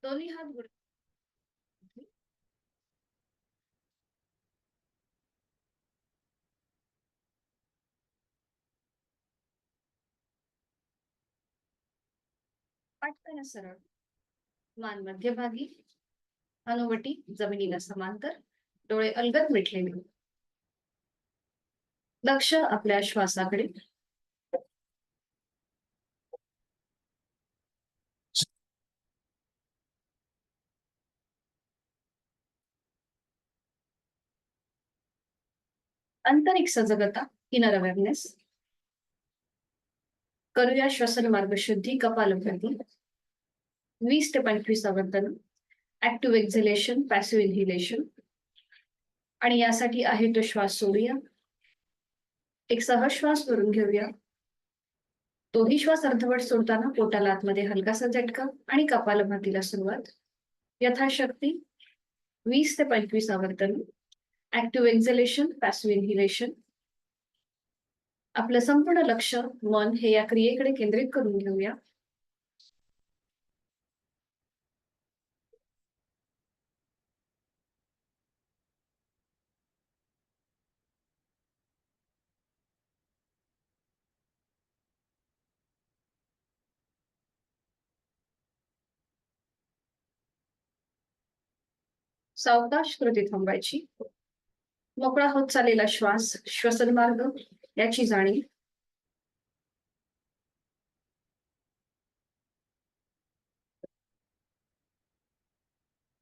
दोन्ही हात पाठ करा सरळ. मान मध्यभागी, हनुवटी जमिनीला समांतर, डोळे अलगद मिटलेले. लक्ष आपल्या श्वासाकडे. आंतरिक सजगता, इनर अवेअरनेस. करूया श्वसन मार्ग शुद्धी, कपालभाती. 20 ते 25 आवर्तन. Active exhalation, passive inhalation. आणि यासाठी आहे तो श्वास सोडूया. एक सहश्वास भरून घेऊया. तोही श्वास अर्धवट सोडताना पोटाला आतमध्ये हलकासा झटका आणि कपालभातीला सुरुवात. यथाशक्ती 20 ते 25 आवर्तन. Active exhalation, passive inhalation. आपलं संपूर्ण लक्ष, मन हे या क्रियेकडे केंद्रित करून घेऊया. सावकाश कृती थांबायची. मोकळा होत चाललेला श्वास, श्वसन मार्ग याची जाणीव.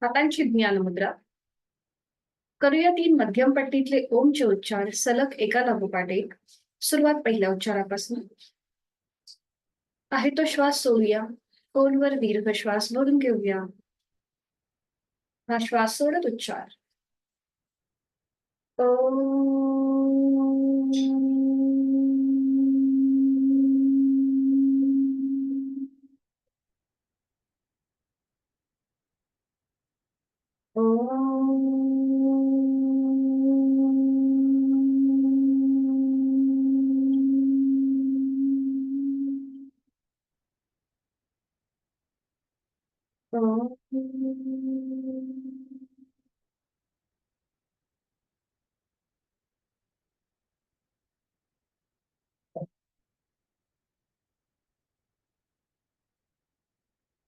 हातांची ज्ञान मुद्रा. करूया 3 मध्यम पट्टीतले ओमचे उच्चार सलग एका लागोपाठ एक. सुरुवात पहिल्या उच्चारापासून. आहे तो श्वास सोडूया. खोलवर दीर्घ श्वास भरून घेऊया. हा श्वास सोडत उच्चार.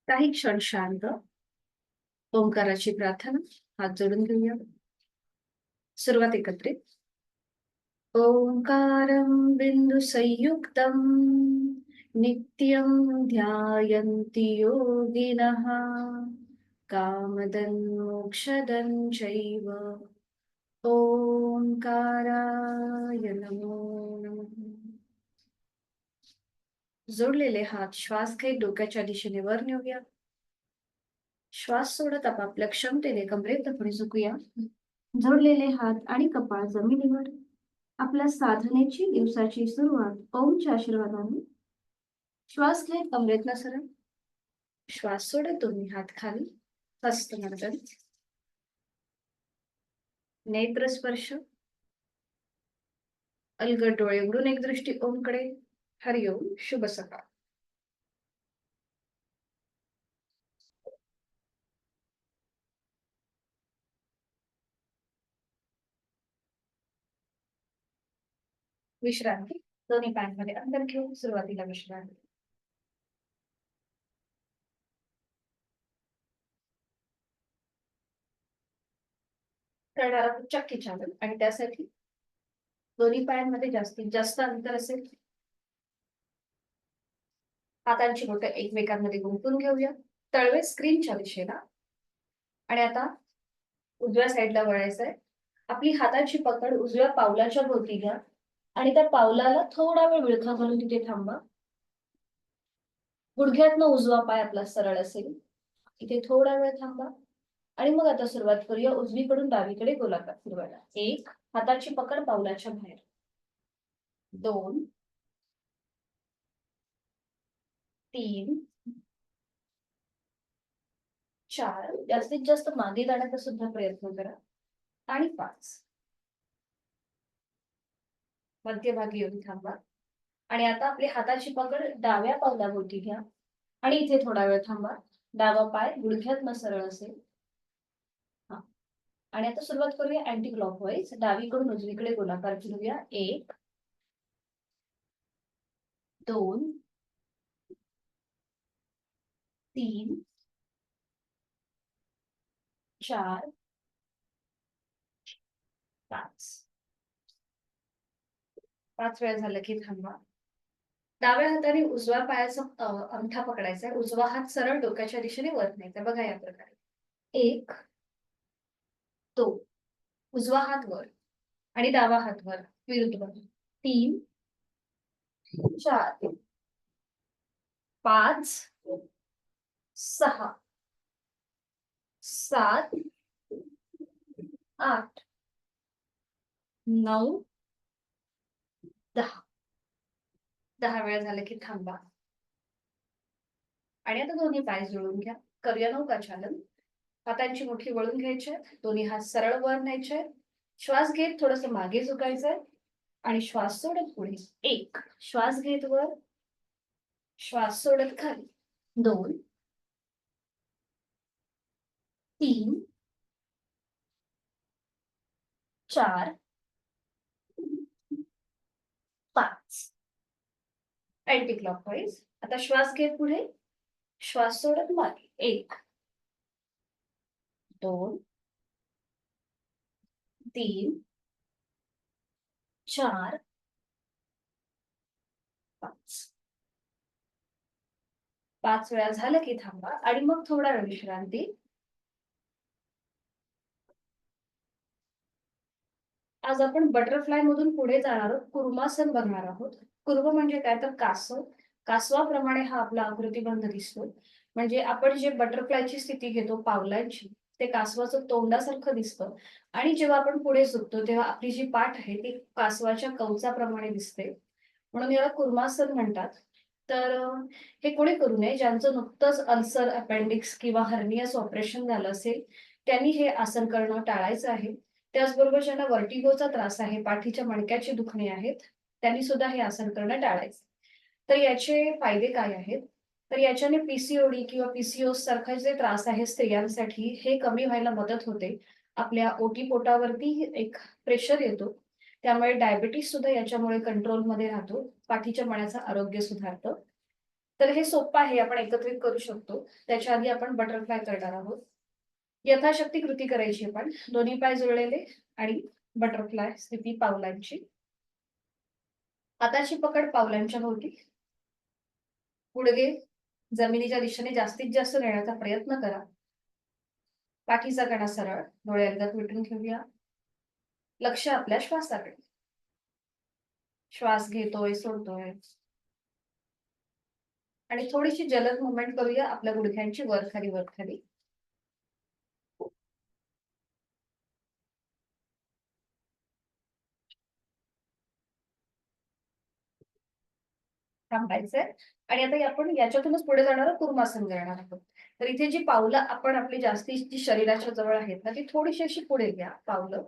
काही क्षण शांत. ओंकाराची प्रार्थना. हात जोडून घेऊया. सुरुवात एकत्रित. ओंकारं बिंदु संयुक्तं नित्यं ध्यायन्ति योगिनः कामदं मोक्षदं चैव. ओंकाराय नमो नमः. जोडलेले हात श्वास घेत डोक्याच्या दिशेने वर नेऊया. श्वास सोडत आपापल्या क्षमतेने कमरेतपणे झुकूया. जोडलेले हात आणि कपाळ जमिनीवर. आपल्या साधनेची दिवसाची सुरुवात ओमच्या आशीर्वादाने. श्वास घेत कमरेतला सरळ. श्वास सोडत दोन्ही हात खाली. हस्तमर्दन. नेत्र स्पर्श. अलगद डोळे उघडून एक दृष्टी ओमकडे. हरिओम. शुभ सकाळ. विश्रांती. दोन्ही पायांमध्ये अंतर घेऊन सुरुवातीला विश्रांती. करणारा चक्की चालक आणि त्यासाठी दोन्ही पायांमध्ये जास्तीत जास्त अंतर असेल. हातांची बोटं एकमेकांमध्ये गुंतवून घेऊया. तळवे स्क्रीनच्या दिशेला. आणि आता उजव्या साईडला वळायचंय. आपली हाताची पकड उजव्या पावलाच्या भोवती घ्या आणि त्या पावलाला थोडा वेळ विळखा घालून तिथे थांबा. गुडघ्यातनं उजवा पाय आपला सरळ असेल. इथे थोडा वेळ थांबा आणि मग आता सुरुवात करूया उजवीकडून डावीकडे गोलाकार फिरवायला. 1. हाताची पकड पावलाच्या बाहेर. 2. 3. 4. जास्तीत जास्त मागे जाण्याचा सुद्धा प्रयत्न करा. आणि 5. मध्यभागी येऊन थांबा. आणि आता आपली हाताची पकड डाव्या पावलाभोवती घ्या आणि इथे थोडा वेळ थांबा. डावा पाय गुडघ्यातनं सरळ असेल. हा, आणि आता सुरुवात करूया अँटी क्लॉकवाईज. डावीकडून उजवीकडे गोलाकार फिरूया. 1 2 3 4 5. 5 वेळा झालं की थांबा. डाव्या हाताने उजव्या पायाचा अंगठा पकडायचा आहे. उजवा हात सरळ डोक्याच्या दिशेने वर न्यायचा. बघा या प्रकारे. 1 2 उजवा हात वर आणि डावा हात वर विरुद्ध बाजू. 3 4 5 6 7 8 9 10. 10 वेळा झालं की थांबा. आणि आता दोन्ही पाय जुळून घ्या. करूया नौकाचालन. हातांची मुठी वळून घ्यायची. दोन्ही हात सरळ वर न्यायचे. श्वास घेत थोडस मागे झुकायचंय आणि श्वास सोडत पुढे. 1 श्वास घेत वर, श्वास सोडत खाली. 2 3 4 5. Anti clockwise. आता श्वास घेत पुढे, श्वास सोडत मागे. 1 2 3 4 5. 5 वेळा झालं की थांबा आणि मग थोडा वेळ विश्रांती. आज आपण बटरफ्लाय मधून पुढे जाणार आहोत. कुर्मासन बघणार आहोत. कुर्म म्हणजे काय तर कासव. कासवाप्रमाणे हा आपला आकृतिबंध दिसतो. म्हणजे आपण जे बटरफ्लायची स्थिती घेतो पावलांची, ते कासवाचं तोंडासारखं दिसतं. आणि जेव्हा आपण पुढे झुकतो तेव्हा आपली जी पाठ आहे ती कासवाच्या कवचाप्रमाणे दिसते. म्हणून याला कुर्मासन म्हणतात. तर हे कोणी करू नये ज्यांचं नुकतंच अल्सर, अपेंडिक्स किंवा हर्नियाचं ऑपरेशन झालं असेल, त्यांनी हे आसन करणं टाळायचं आहे. त्याचबरोबर ज्यांना व्हर्टिगोचा त्रास आहे, पाठीच्या मणक्याची दुखणी आहेत, त्यांनी सुद्धा हे आसन करणं टाळायचं. तर याचे फायदे काय आहेत? तर याच्याने पीसीओडी किंवा पीसीओएस सारखे जे त्रास आहेत स्त्रियांसाठी हे कमी व्हायला मदत होते. आपल्या ओटीपोटावरती एक प्रेशर येतो. त्यामुळे डायबिटीस सुद्धा याच्यामुळे कंट्रोलमध्ये राहतो. पाठीच्या मण्याचं आरोग्य सुधारतं. तर हे सोपं आहे, आपण एकत्रित करू शकतो. त्याच्या आधी आपण बटरफ्लाय करणार आहोत. यथाशक्ती कृती करायची आपण. दोन्ही पाय जुळलेले आणि बटरफ्लाय स्थिती पावलांची. हाताची पकड पावलांच्या भोवती. गुडघे जमिनीच्या दिशेने जास्तीत जास्त नेण्याचा प्रयत्न करा. पाठीचा कणा सरळ, डोळे अलगद मिटून ठेवूया. लक्ष आपल्या श्वासाकडे. श्वास घेतोय, सोडतोय. आणि थोडीशी जलद मुवमेंट करूया आपल्या गुडघ्यांची वर खाली वर खाली. थांबायचंय. आणि आता आपण याच्यातूनच पुढे जाणार कुर्मासन करणार आहोत. तर इथे जी पावलं आपण आपली जास्तीत जी शरीराच्या जवळ आहेत ना, ती थोडीशी अशी पुढे घ्या पावलं.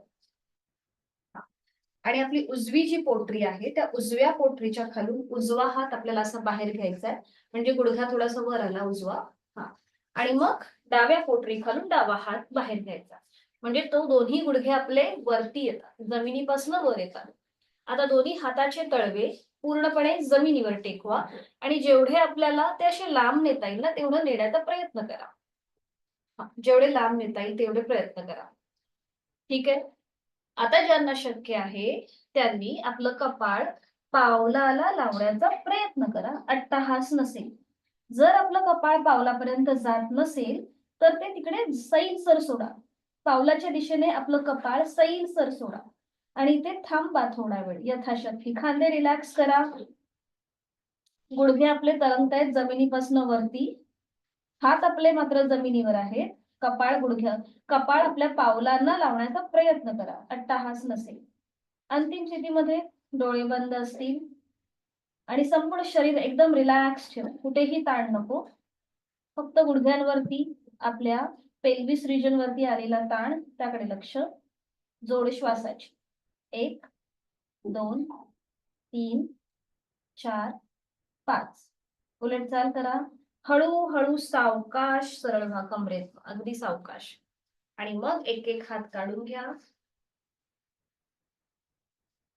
आणि आपली उजवी जी पोटरी आहे त्या उजव्या पोटरीच्या खालून उजवा हात आपल्याला असा बाहेर घ्यायचा आहे. म्हणजे गुडघा थोडासा वर आला उजवा. हा, आणि मग डाव्या पोटरी खालून डावा हात बाहेर घ्यायचा. म्हणजे तो दोन्ही गुडघे आपले वरती येतात, जमिनीपासून वर येतात. आता दोन्ही हाताचे तळवे पूर्णपणे जमिनीवर टेकवा आणि जेवढे आपल्याला ते असे लांब नेता येईल ना तेवढं नेण्याचा प्रयत्न करा. जेवढे लांब नेता येईल तेवढे प्रयत्न करा. ठीक आहे. आता ज्यांना शक्य आहे त्यांनी आपलं कपाळ पावलाला लावण्याचा प्रयत्न करा. अट्टहास नसेल. जर आपलं कपाळ पावलापर्यंत जात नसेल तर ते तिकडे सैलसर सोडा. पावलाच्या दिशेने आपलं कपाळ सैलसर सोडा आणि ते थांबा थोडा वेळ यथाशक्ती. खांदे रिलॅक्स करा. गुडघे आपले तरंगतायत जमिनीपासून वरती. हात आपले मात्र जमिनीवर आहेत. कपाळ आपल्या पावलांना लावण्याचा प्रयत्न करा. अट्टहास नसेल. अंतिम स्थितीमध्ये डोळे बंद असतील आणि संपूर्ण शरीर एकदम रिलॅक्स ठेवा. कुठेही ताण नको. फक्त गुडघ्यांवरती आपल्या पेल्विस रिजन वरती आलेला ताण त्याकडे लक्ष. जोड श्वासाची. 1 2 3 4 5. उलट चाल करा. हळूहळू सावकाश सरळ व्हा कमरेत, अगदी सावकाश. आणि मग एक एक हात काढून घ्या.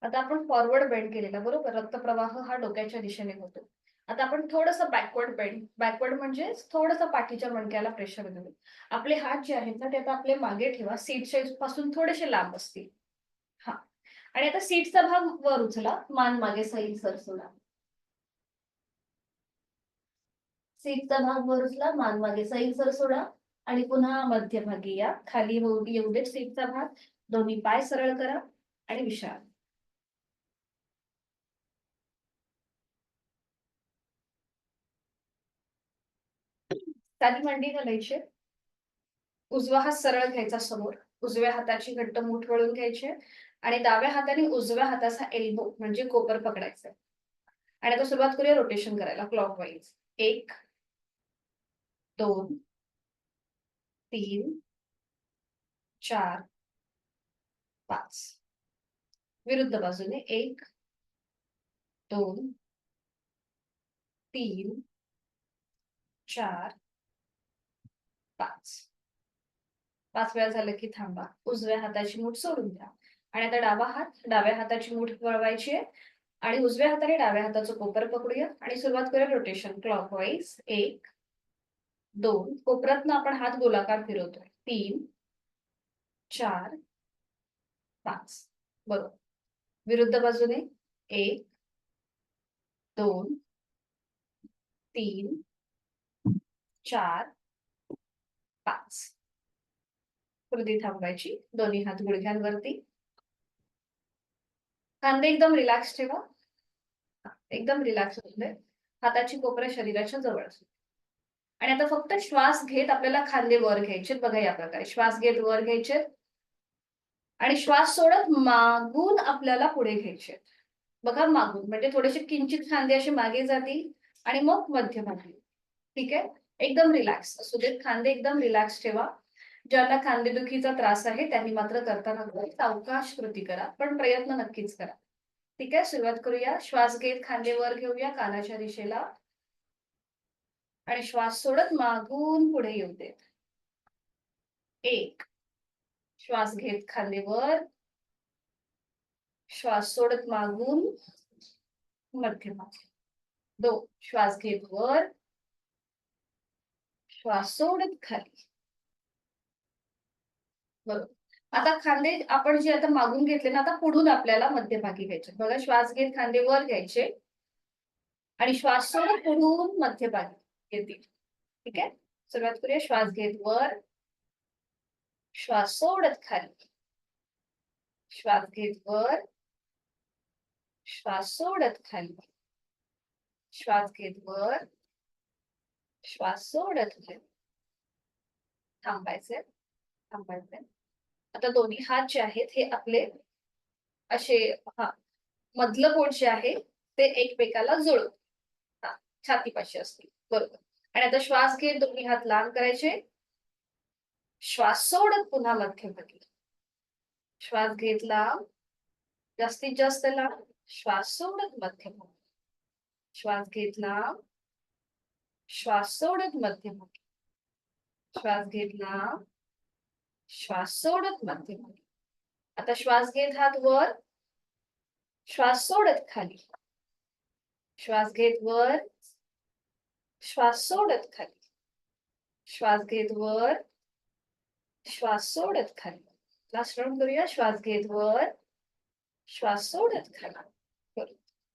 आता आपण फॉरवर्ड बेंड केलेला बरोबर, रक्तप्रवाह हा डोक्याच्या दिशेने होतो. आता आपण थोडस बॅकवर्ड बेंड, बॅकवर्ड म्हणजे थोडस पाठीच्या मणक्याला प्रेशर देऊ. आपले हात जे आहेत ना ते आता आपले मागे ठेवा, सीटच्या पासून थोडेसे लांब असतील. हा, आणि आता सीटचा भाग वर उचला, मान मागे सैल सर सोडा. सीटचा भाग वर उचला, मान मागे सैल सर सोडा. आणि पुन्हा मध्यभागी या, खाली येऊ दे सीटचा भाग. दोन्ही पाय सरळ करा आणि विश्राम. साधी मांडी घालायची. उजवा हात सरळ घ्यायचा समोर, उजव्या हाताची घट्ट मूठ वळून घ्यायची आणि डाव्या हाताने उजव्या हाताचा एल्बो म्हणजे कोपर पकडायचा. आणि आता सुरुवात करूया रोटेशन करायला क्लॉकवाईज. 1 2 3 4 5. विरुद्ध बाजूने 1 2 3 4 5. 5 वेळा झालं की थांबा, उजव्या हाताची मूठ सोडून द्या. आणि आता डाव्या हाताची मूठ वळवायची आहे आणि उजव्या हाताने डाव्या हाताचं कोपर पकडूया आणि सुरुवात करूया रोटेशन क्लॉकवाईज. 1 2, कोपरातनं आपण हात गोलाकार फिरवतोय. 3 4 5. बरोबर. विरुद्ध बाजूने 1 2 3 4 5. कृती थांबवायची, दोन्ही हात गुडघ्यांवरती. खांदे एकदम रिलॅक्स ठेवा, एकदम रिलॅक्स होते. हाताची कोपऱ्या शरीराच्या जवळ असू. आणि आता फक्त श्वास घेत आपल्याला खांदे वर घ्यायचे. बघा या प्रकारे श्वास घेत वर घ्यायचे आणि श्वास सोडत मागून आपल्याला पुढे घ्यायचे. बघा मागून म्हणजे थोडेसे किंचित खांदे असे मागे जातील आणि मग मध्यभागी. ठीक आहे, एकदम रिलॅक्स असू देत, खांदे एकदम रिलॅक्स ठेवा. ज्यांना खांदेदुखीचा त्रास आहे त्यांनी मात्र करताना सावकाश कृती करा, पण प्रयत्न नक्कीच करा. ठीक आहे, सुरुवात करूया. श्वास घेत खांदे वर घेऊया कानाच्या दिशेला आणि श्वास सोडत मागून पुढे येऊ देत. 1 श्वास घेत खांदे वर, श्वास सोडत मागून मध्यभागी. 2 श्वास घेत वर, श्वास सोडत खाली. बरोबर. आता खांदे आपण जे आता मागून घेतले ना, आता पुढून आपल्याला मध्यभागी घ्यायचे. बघा श्वास घेत खांदे वर घ्यायचे आणि श्वास सोडत पुढून मध्यभागी येतील. ठीक आहे, सुरुवात करूया. श्वास घेत वर, श्वास सोडत खाली, श्वास घेत वर, श्वास सोडत खाली, श्वास घेत वर, श्वास सोडत खाली. थांबायचे, थांबायचे. आता दोन्ही हात जे आहेत हे आपले असे, हा, मधलं बोट जे आहे ते एकमेकाला जुळव, हा, छातीपाशी असतील. बरोबर. आणि आता श्वास घेत दोन्ही हात लांब करायचे, श्वास सोडत पुन्हा मध्यभागी. श्वास घेत लांब, जास्तीत जास्त लांब, श्वास सोडत मध्यभागी. श्वास घेत लांब, श्वास सोडत मध्यभागी. श्वास घेत लांब, श्वास सोडत मध्यभागी. आता श्वास घेत हात वर, श्वास सोडत खाली, श्वास घेत वर, श्वास सोडत खाली, श्वास घेत वर, श्वास सोडत खाली. लास्ट राऊंड करूया. श्वास घेत वर, श्वास सोडत खाली.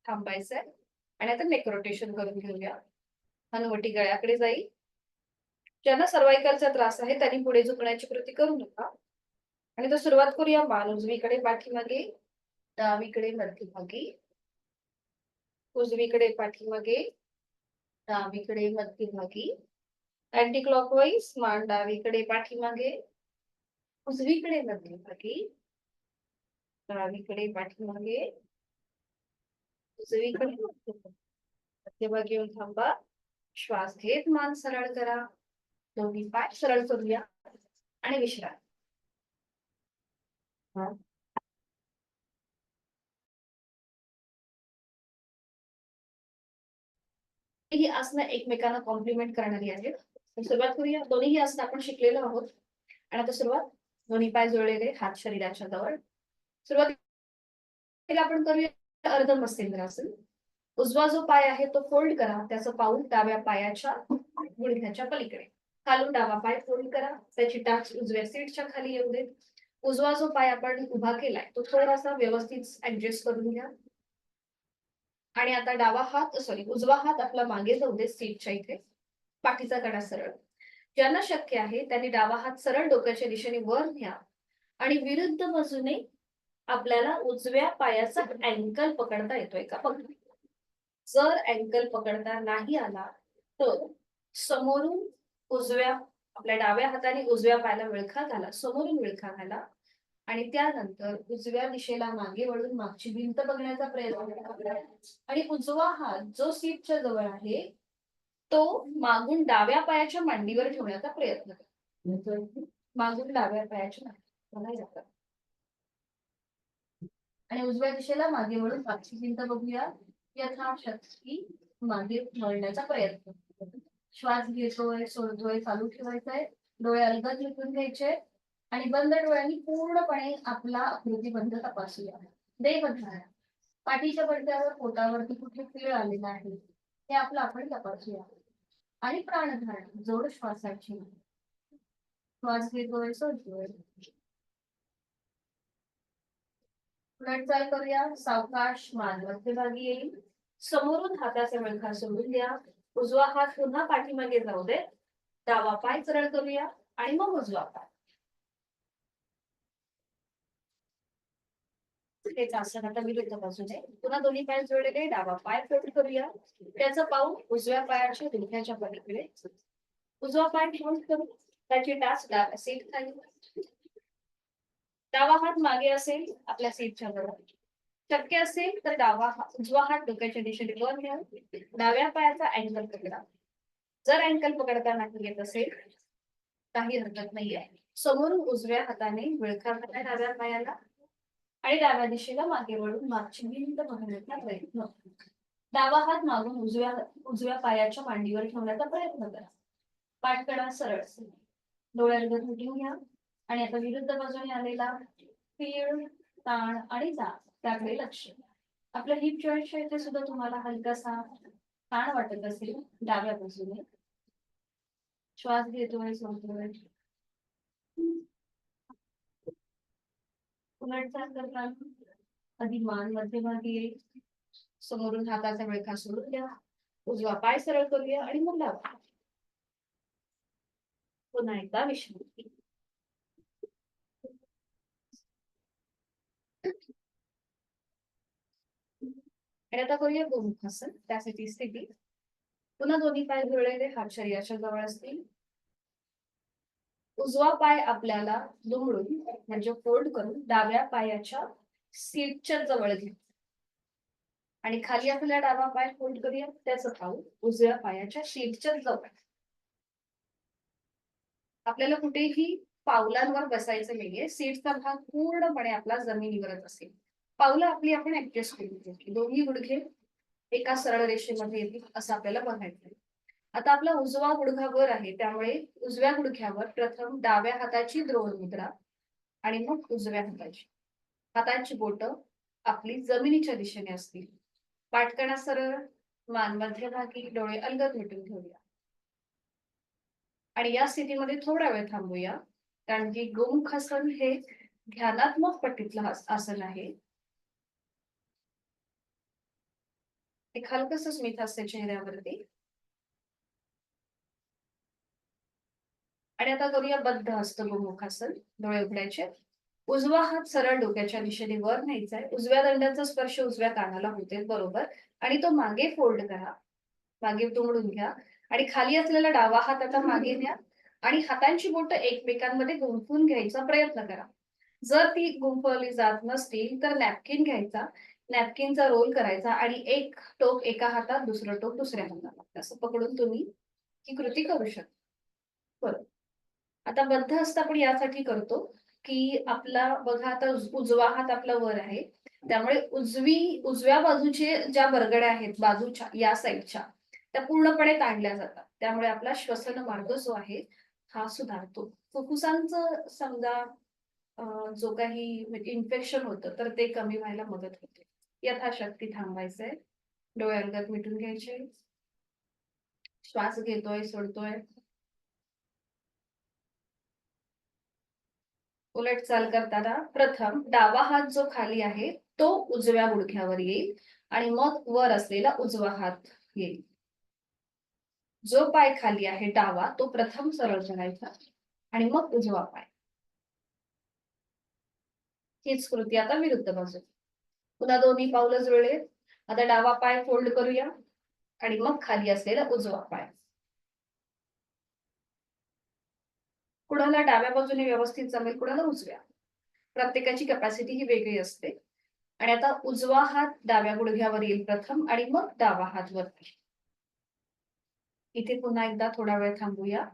थांबायचंय आणि आता नेक रोटेशन करून घेऊया. हनुवटी गळ्याकडे जाईल. ज्यांना सर्वाइकलचा त्रास आहे त्यांनी पुढे झुकण्याची कृती करू नका. आणि तर सुरुवात करूया. मान उजवीकडे पाठीमागे, डावीकडे मध्यभागी, उजवीकडे पाठीमागे, डावीकडे मध्यभागी. अँटी क्लॉकवाईज, मान डावीकडे पाठीमागे, उजवीकडे मध्यभागी, डावीकडे पाठीमागे, उजवीकडे मध्यभागी येऊन थांबा. श्वास घेत मान सरळ करा, दोन्ही पाय सरळ करूया आणि विश्राम. ही आसनं एकमेकांना कॉम्प्लिमेंट करणारी आहेत. सुरुवात करूया. दोन्हीही आसनं आपण शिकलेलो आहोत. आणि आता सुरुवात. दोन्ही पाय जुळलेले, हात शरीराच्या जवळ. सुरुवातीला आपण करूया अर्ध मत्स्येंद्रासन. उजवा जो पाय आहे तो फोल्ड करा. त्याचं पाऊल डाव्या पायाच्या गुडघ्याच्या पलीकडे. खालून डावा पाय फोल्ड करा. त्याची टाच उजव्या सीटच्या खाली येऊ देत. उजवा जो पाय आपण उभा केलाय तो थोडासा व्यवस्थित ऍडजस्ट करून घ्या. आणि आता उजवा हात आपला मागे जाऊ दे सीटच्या इथे. पाठीचा कडा सरळ. ज्यांना शक्य आहे त्यांनी डावा हात सरळ डोक्याच्या दिशेने वर न्या आणि विरुद्ध बाजूने आपल्याला उजव्या पायाचा अँकल पकडता येतोय का बघा. जर अँकल पकडता नाही आला तर समोरून आपल्या डाव्या हाताने उजव्या पायाला विळखा घाला. समोरून विळखा घाला आणि त्यानंतर उजव्या दिशेला मागे वळून मागची भिंत बघण्याचा प्रयत्न करा. आणि उजवा हात जो सीटच्या जवळ आहे तो मागून डाव्या पायाच्या मांडीवर ठेवण्याचा प्रयत्न करा. मागून डाव्या पायाच्या मांडीवर. आणि उजव्या दिशेला मागे वळून मागची भिंत बघूया. यथाशक्ती मागे वळण्याचा प्रयत्न. श्वास घेतोय, सोडतोय, चालू ठेवायचाय. डोळे अलगद मिटून घ्यायचे आणि बंद डोळ्यांनी पूर्णपणे आपला आकृतीबंध तपासूया. देहधारणा. पाठीच्या पडद्यावर पोटावरती कुठे पीळ आलेला आहे हे आपलं आपण तपासूया. आणि प्राणधारणा. जोड श्वासाची. श्वास घेतोय, सोडतोय. करूया. सावकाश मान मध्यभागी येईल. समोरून हाताचा विळखा सोडून द्या. उजवा हात पुन्हा पाठीमागे जाऊ दे. डावा पाय सरळ करूया आणि मग उजवा पाय. हेच आसन आता विरुद्ध बाजूने. पुन्हा दोन्ही पाय जोडलेले. डावा पाय फोल्ड करूया. त्याचं पाऊल उजव्या पायाच्या गुडघ्याच्या पलीकडे. उजवा पाय फोल्ड करू. त्याची टाच डाव्या सीट खाली. डावा हात मागे असेल आपल्या सीटच्या जवळ. शक्य असेल तर उजवा हात डोक्याच्या दिशेने वर घ्या. डाव्या पायाचा अँकल पकडा. जर अँकल पकडता नाही येत असेल काही हरकत नाहीये. समोरून उजव्या हाताने विळखा घाला डाव्या पायाला आणि डाव्या दिशेला मागे वळून मागची भिंत बघण्याचा प्रयत्न. डावा हात मागून उजव्या पायाच्या मांडीवर ठेवण्याचा प्रयत्न करा. पाठकडा सरळ. डोळे अलगद मिटून घ्या आणि आता विरुद्ध बाजूने आलेला पीळ, ताण आणि जाग त्याकडे लक्ष. आपल्या हिप जॉईंटच्या इथे सुद्धा तुम्हाला हलकासा ताण वाटत असेल डाव्या बाजूने. श्वास घेतोय, सोडतोय. उलटचाल करताना आधी मान मध्यभागी येईल. समोरून हाताचा विळखा सोडून द्या. उजवा पाय सरळ करूया आणि मग डावा. पुन्हा एकदा विश्रांती. आणि आता करूया गोमुखासन. त्यासाठी स्थिती. पुन्हा दोन्ही पाय जुळलेले, हात शरीराच्या जवळ असतील. उजवा पाय आपल्याला दुमडून म्हणजे फोल्ड करून डाव्या पायाच्या सीटच्या जवळ घ्या. आणि खाली आपल्याला डावा पाय फोल्ड करूया. त्याचं पाऊल उजव्या पायाच्या सीटच्या जवळ. आपल्याला कुठेही पावलांवर बसायचं नाहीये. सीटचा भाग पूर्णपणे आपला जमिनीवरच असेल. पावलं आपली आपण ऍडजस्ट करू. दोन्ही गुडघे एका सरळ रेषेमध्ये येतील असं आपल्याला बघायचं. आता आपला उजवा गुडघा वर आहे त्यामुळे उजव्या गुडघ्यावर प्रथम डाव्या हाताची द्रोण मुद्रा आणि मग उजव्या हाताची. हातांची बोटं आपली जमिनीच्या दिशेने असतील. पाठकणा सरळ, मान मध्यभागी, डोळे अलगद मिटून घेऊया. आणि या स्थितीमध्ये थोडा वेळ थांबूया कारण की गोमुखासन हे ध्यानात्मक पट्टीतलं आसन आहे. एक हलकस स्मित हास्य चेहऱ्यावरती. आणि आता करूया बद्ध हस्त गोमुखासन. डोळे उघडायचे. उजवा हात सरळ डोक्याच्या दिशेने वर न्यायचा आहे. उजव्या दंडाचा स्पर्श उजव्या कानाला होते बरोबर आणि तो मागे फोल्ड करा. मागे दुमडून घ्या आणि खाली असलेला डावा हात आता मागे न्या आणि हातांची बोटं एकमेकांमध्ये गुंफून घ्यायचा प्रयत्न करा. जर ती गुंफवली जात नसतील तर नॅपकिन घ्यायचा. नॅपकिनचा रोल करायचा आणि एक टोक एका हातात, दुसरं टोक दुसऱ्या हातात असं पकडून तुम्ही ही कृती करू शकता. बरोबर. आता बद्ध हस्त आपण यासाठी करतो की आपला बघा आता उजवा हात आपला वर आहे त्यामुळे उजव्या बाजूचे ज्या बरगड्या आहेत बाजूच्या या साईडच्या त्या पूर्णपणे ताणल्या जातात. त्यामुळे आपला श्वसन मार्ग जो आहे हा सुधारतो. फुफ्फुसांचं समजा जो काही इन्फेक्शन होतं तर ते कमी व्हायला मदत होते. यथाशक्ती थांबायचंय. डोळे अलगद मिटून घ्यायचे. श्वास घेतोय, सोडतोय. उलट चाल करताना प्रथम डावा हात जो खाली आहे तो उजव्या गुडघ्यावर येईल आणि मग वर असलेला उजवा हात येईल. जो पाय खाली आहे डावा तो प्रथम सरळ करायचा आणि मग उजवा पाय. हीच कृती आता विरुद्ध बाजू. पुन्हा दोन्ही पावलं जुळले. आता डावा पाय फोल्ड करूया आणि मग खाली असलेला उजवा पाय. कुणाला डाव्या बाजूने व्यवस्थित जमेल, कुणाला उजव्या. प्रत्येकाची कॅपॅसिटी ही वेगळी असते. आणि आता उजवा हात डाव्या गुडघ्यावर येईल प्रथम आणि मग डावा हात वरती. इथे पुन्हा एकदा थोडा वेळ थांबूया.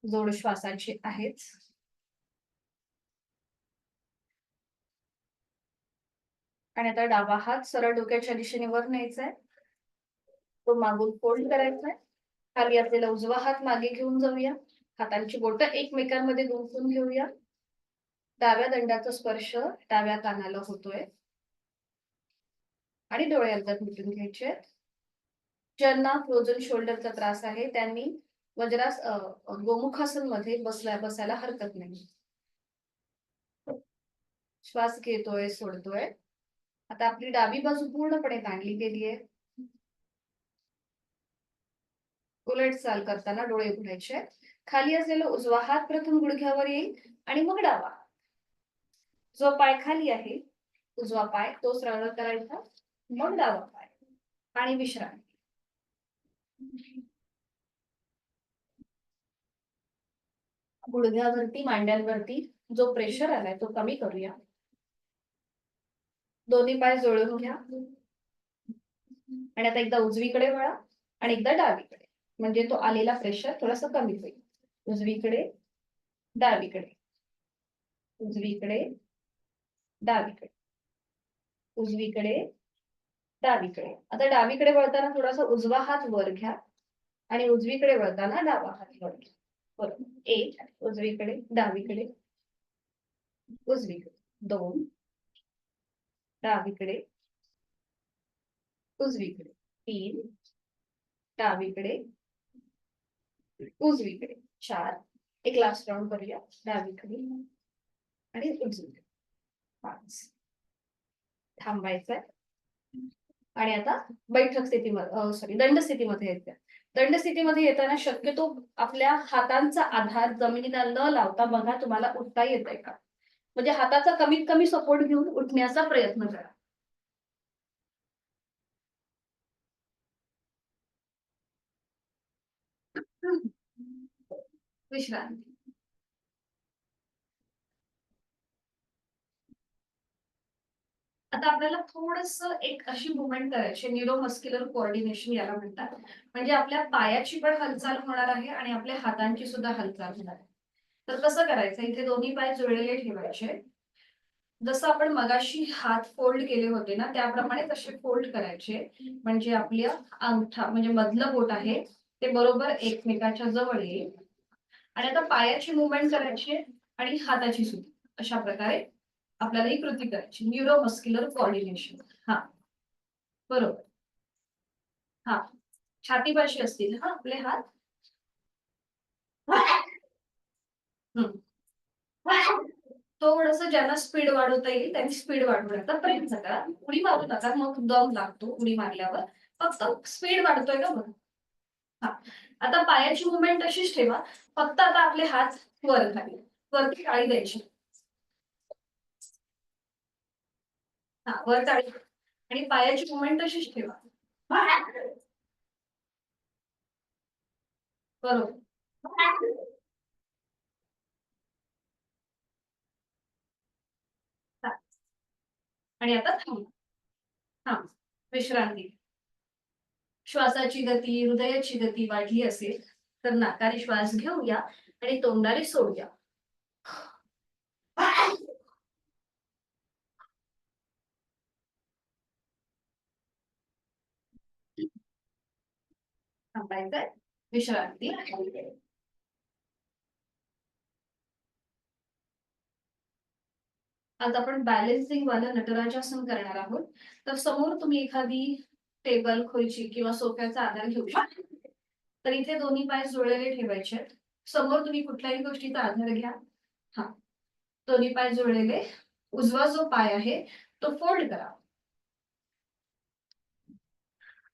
जोड श्वासाची आहेच. आणि आता डावा हात सरळ डोक्याच्या दिशेने वर न्यायचा आहे. तो मागून फोल्ड करायचा आहे. खाली असलेला उजवा हात मागे घेऊन जाऊया. हातांची बोटं एकमेकांमध्ये गुंफून घेऊया. डाव्या दंडाचा स्पर्श डाव्या कानाला होतोय आणि डोळे अलगद मिटून घ्यायचे. ज्यांना फ्रोझन शोल्डरचा त्रास आहे त्यांनी वज्रास गोमुखासन मध्ये बसायला हरकत नाही. श्वास घेतोय, सोडतोय. आता आपली डावी बाजू पूर्णपणे ताणली गेली आहे. उलट चाल करताना डोळे उघडायचे. खाली असलेला उजवा हात प्रथम गुडघ्यावर येईल आणि मग डावा. जो पाय खाली आहे उजवा पाय तो सरळ करायचा, मग डावा पाय आणि विश्रांती. गुडघ्यावरती, मांड्यांवरती जो प्रेशर आलाय तो कमी करूया. दोन्ही पाय जोडून घ्या आणि आता एकदा उजवीकडे वळा आणि एकदा डावीकडे. म्हणजे तो आलेला प्रेशर थोडासा कमी होईल. उजवीकडे, डावीकडे, उजवीकडे, डावीकडे, उजवीकडे, डावीकडे. आता डावीकडे वळताना थोडासा उजवा हात वर घ्या आणि उजवीकडे वळताना डावा हात वर घ्या. बरोबर. 1 उजवीकडे, डावीकडे, उजवीकडे. 2 डावीकडे, उजवीकडे. 3 डावीकडे, उजवीकडे. 4 एक लास्ट राउंड करूया. डावीकडे आणि उजवीकडे. 5 थांबायचंय. आणि आता बैठक स्थितीमध्ये सॉरी दंड स्थितीमध्ये येते. दंड स्थितीमध्ये येताना शक्यतो आपल्या हातांचा आधार जमिनीला न लावता बघा तुम्हाला उठता येतंय का. म्हणजे हाताचा कमीत कमी सपोर्ट घेऊन उठण्याचा प्रयत्न करा. विश्रांती. आता आपल्याला थोडस एक अशी मुवमेंट करायची, न्यूरोमस्क्युलर कोऑर्डिनेशन याला म्हणतात. म्हणजे आपल्या पायाची पण हालचाल होणार आहे आणि आपल्या हातांची सुद्धा हालचाल होणार आहे. तर कसं करायचं, इथे दोन्ही पाय जुळलेले ठेवायचे. जसं आपण मगाशी हात फोल्ड केले होते ना त्याप्रमाणे तसे फोल्ड करायचे. म्हणजे आपल्या अंगठा म्हणजे मधलं बोट आहे ते बरोबर एकमेकाच्या जवळ येईल. आणि आता पायाची मुवमेंट करायची आणि हाताची सुद्धा. अशा प्रकारे आपल्याला ही कृती करायची. Neuromuscular coordination. हा बरोबर. हा छातीपाशी असतील हा आपले हात. थोडस ज्यांना स्पीड वाढवता येईल त्यांनी स्पीड वाढवण्याचा प्रयत्न करा. उडी मारू नका, मग दम लागतो उडी मारल्यावर. फक्त स्पीड वाढतोय का बघा. हा आता पायाची मुवमेंट तशीच ठेवा. फक्त आता आपले हात वर खाली वरती टाळी द्यायची. हा वर टाळी आणि पायाची मुवमेंट तशीच ठेवा. बरोबर. हा. आणि आता थांब. हा विश्रांती. श्वासाची गती, हृदयाची गती वाढली असेल तर नाकाने श्वास घेऊया आणि तोंडाने सोडूया. थांबायचंय, विश्रांती. आज आपण बॅलेन्सिंग वाला नटराजासन करणार आहोत. तर समोर तुम्ही एखादी टेबल, खुर्ची किंवा सोफ्याचा आधार घेऊ शकता. तर इथे दोन्ही पाय जुळलेले ठेवायचे आहेत. समोर तुम्ही कुठल्याही गोष्टीचा आधार घ्या. हा, दोन्ही पाय जुळलेले. उजवा जो पाय आहे तो फोल्ड करा.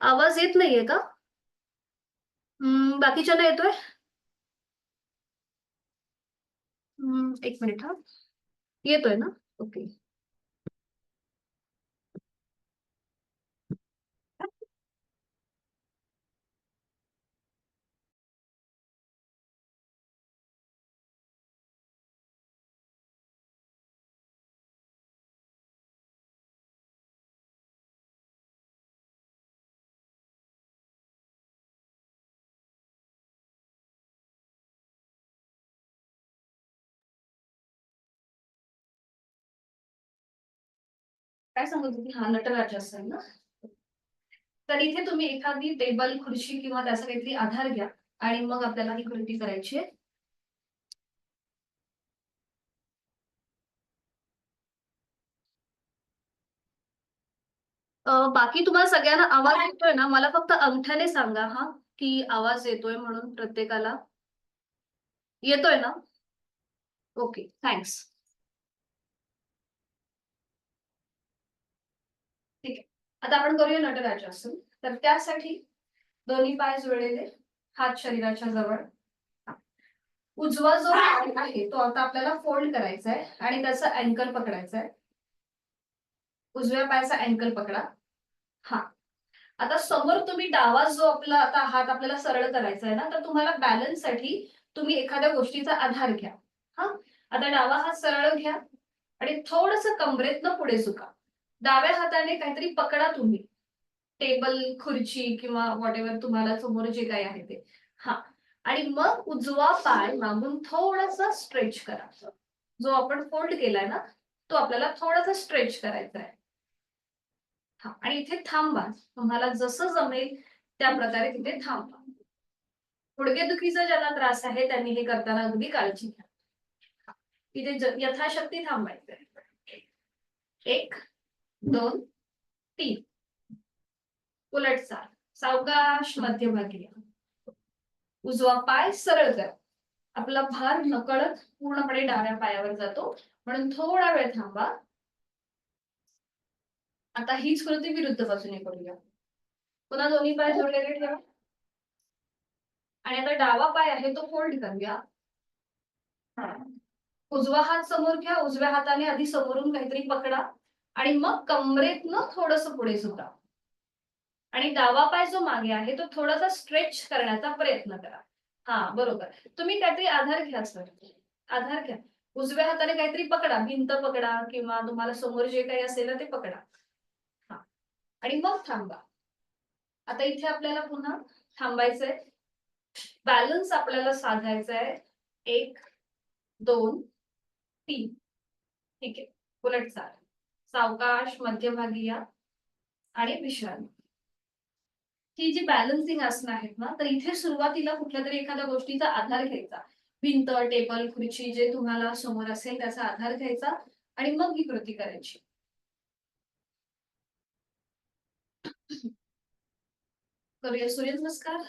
आवाज येत नाहीये का? बाकीच्याला येतोय? एक मिनिट हा. येतोय ना? ओके. काय सांगत होती? हा, नटराजासन ना. तर इथे तुम्ही एखादी टेबल, खुर्ची किंवा त्याचा काहीतरी आधार घ्या आणि मग आपल्याला ही कृती करायची आहे. बाकी तुम्हाला सगळ्यांना आवाज येतोय ना? मला फक्त अंगठ्याने सांगा हा, की आवाज येतोय म्हणून प्रत्येकाला. येतोय ना? Okay, thanks. ठीक आहे. आता आपण करूया नटराजासन. तर त्यासाठी दोन्ही पाय जुळलेले, हात शरीराच्या जवळ. उजवा जो पाय आहे तो आता आपल्याला फोल्ड करायचा आहे आणि त्याचा अँकल पकडायचा आहे. उजव्या पायाचा अँकल पकडा. हा, आता समोर तुम्ही डावा जो आपला आता हात आपल्याला सरळ करायचा आहे ना, तर तुम्हाला बॅलन्स साठी तुम्ही एखाद्या गोष्टीचा आधार घ्या. हा, आता डावा हात सरळ घ्या आणि थोडस कमरेतनं पुढे झुका. डाव्या हाताने काहीतरी पकडा तुम्ही, टेबल, खुर्ची किंवा व्हॉट एव्हर तुम्हाला समोर जे काही आहे ते. हा, आणि मग उजवा पाय मागून थोडासा स्ट्रेच करा. जो आपण फोल्ड केलाय ना तो आपल्याला थोडासा स्ट्रेच करायचा आहे. हा, आणि इथे थांबा. तुम्हाला जसं जमेल त्या प्रकारे तिथे थांबा. गुडघेदुखीचा ज्यांना त्रास आहे त्यांनी हे करताना अगदी काळजी घ्या. तिथे यथाशक्ती थांबायचं. 1, 2, 3. उलट चाल. सावकाश मध्यभागी या. उजवा पाय सरळ करा. आपला भार नकळत पूर्णपणे डाव्या पायावर जातो, म्हणून थोडा वेळ थांबा. आता हीच कृती विरुद्ध बाजूने करूया. पुन्हा दोन्ही पाय जोडलेले ठेवा आणि आता डावा पाय आहे तो फोल्ड करूया. उजवा हात समोर घ्या. उजव्या हाताने आधी समोरून काहीतरी पकडा आणि मग कमरेतनं थोडस पुढे झुका आणि डावा पाय जो मागे आहे तो थोडासा स्ट्रेच करण्याचा प्रयत्न करा. हा, बरोबर. तुम्ही काहीतरी आधार घ्या सर. आधार घ्या. उजव्या हाताने काहीतरी पकडा, भिंत पकडा किंवा तुम्हाला समोर जे काही असेल ना ते पकडा. हा, आणि मग थांबा. आता इथे आपल्याला पुन्हा थांबायचंय. बॅलन्स आपल्याला साधायचा आहे. 1, 2, 3. ठीक आहे. उलट चाल. सावकाश मध्यभागी या आणि विश्रांती. ही जी बॅलन्सिंग आसनं आहेत ना, तर इथे सुरुवातीला कुठल्या तरी एखाद्या गोष्टीचा आधार घ्यायचा. भिंत, टेबल, खुर्ची जे तुम्हाला समोर असेल त्याचा आधार घ्यायचा आणि मग ही कृती करायची. करूया सूर्यनमस्कार.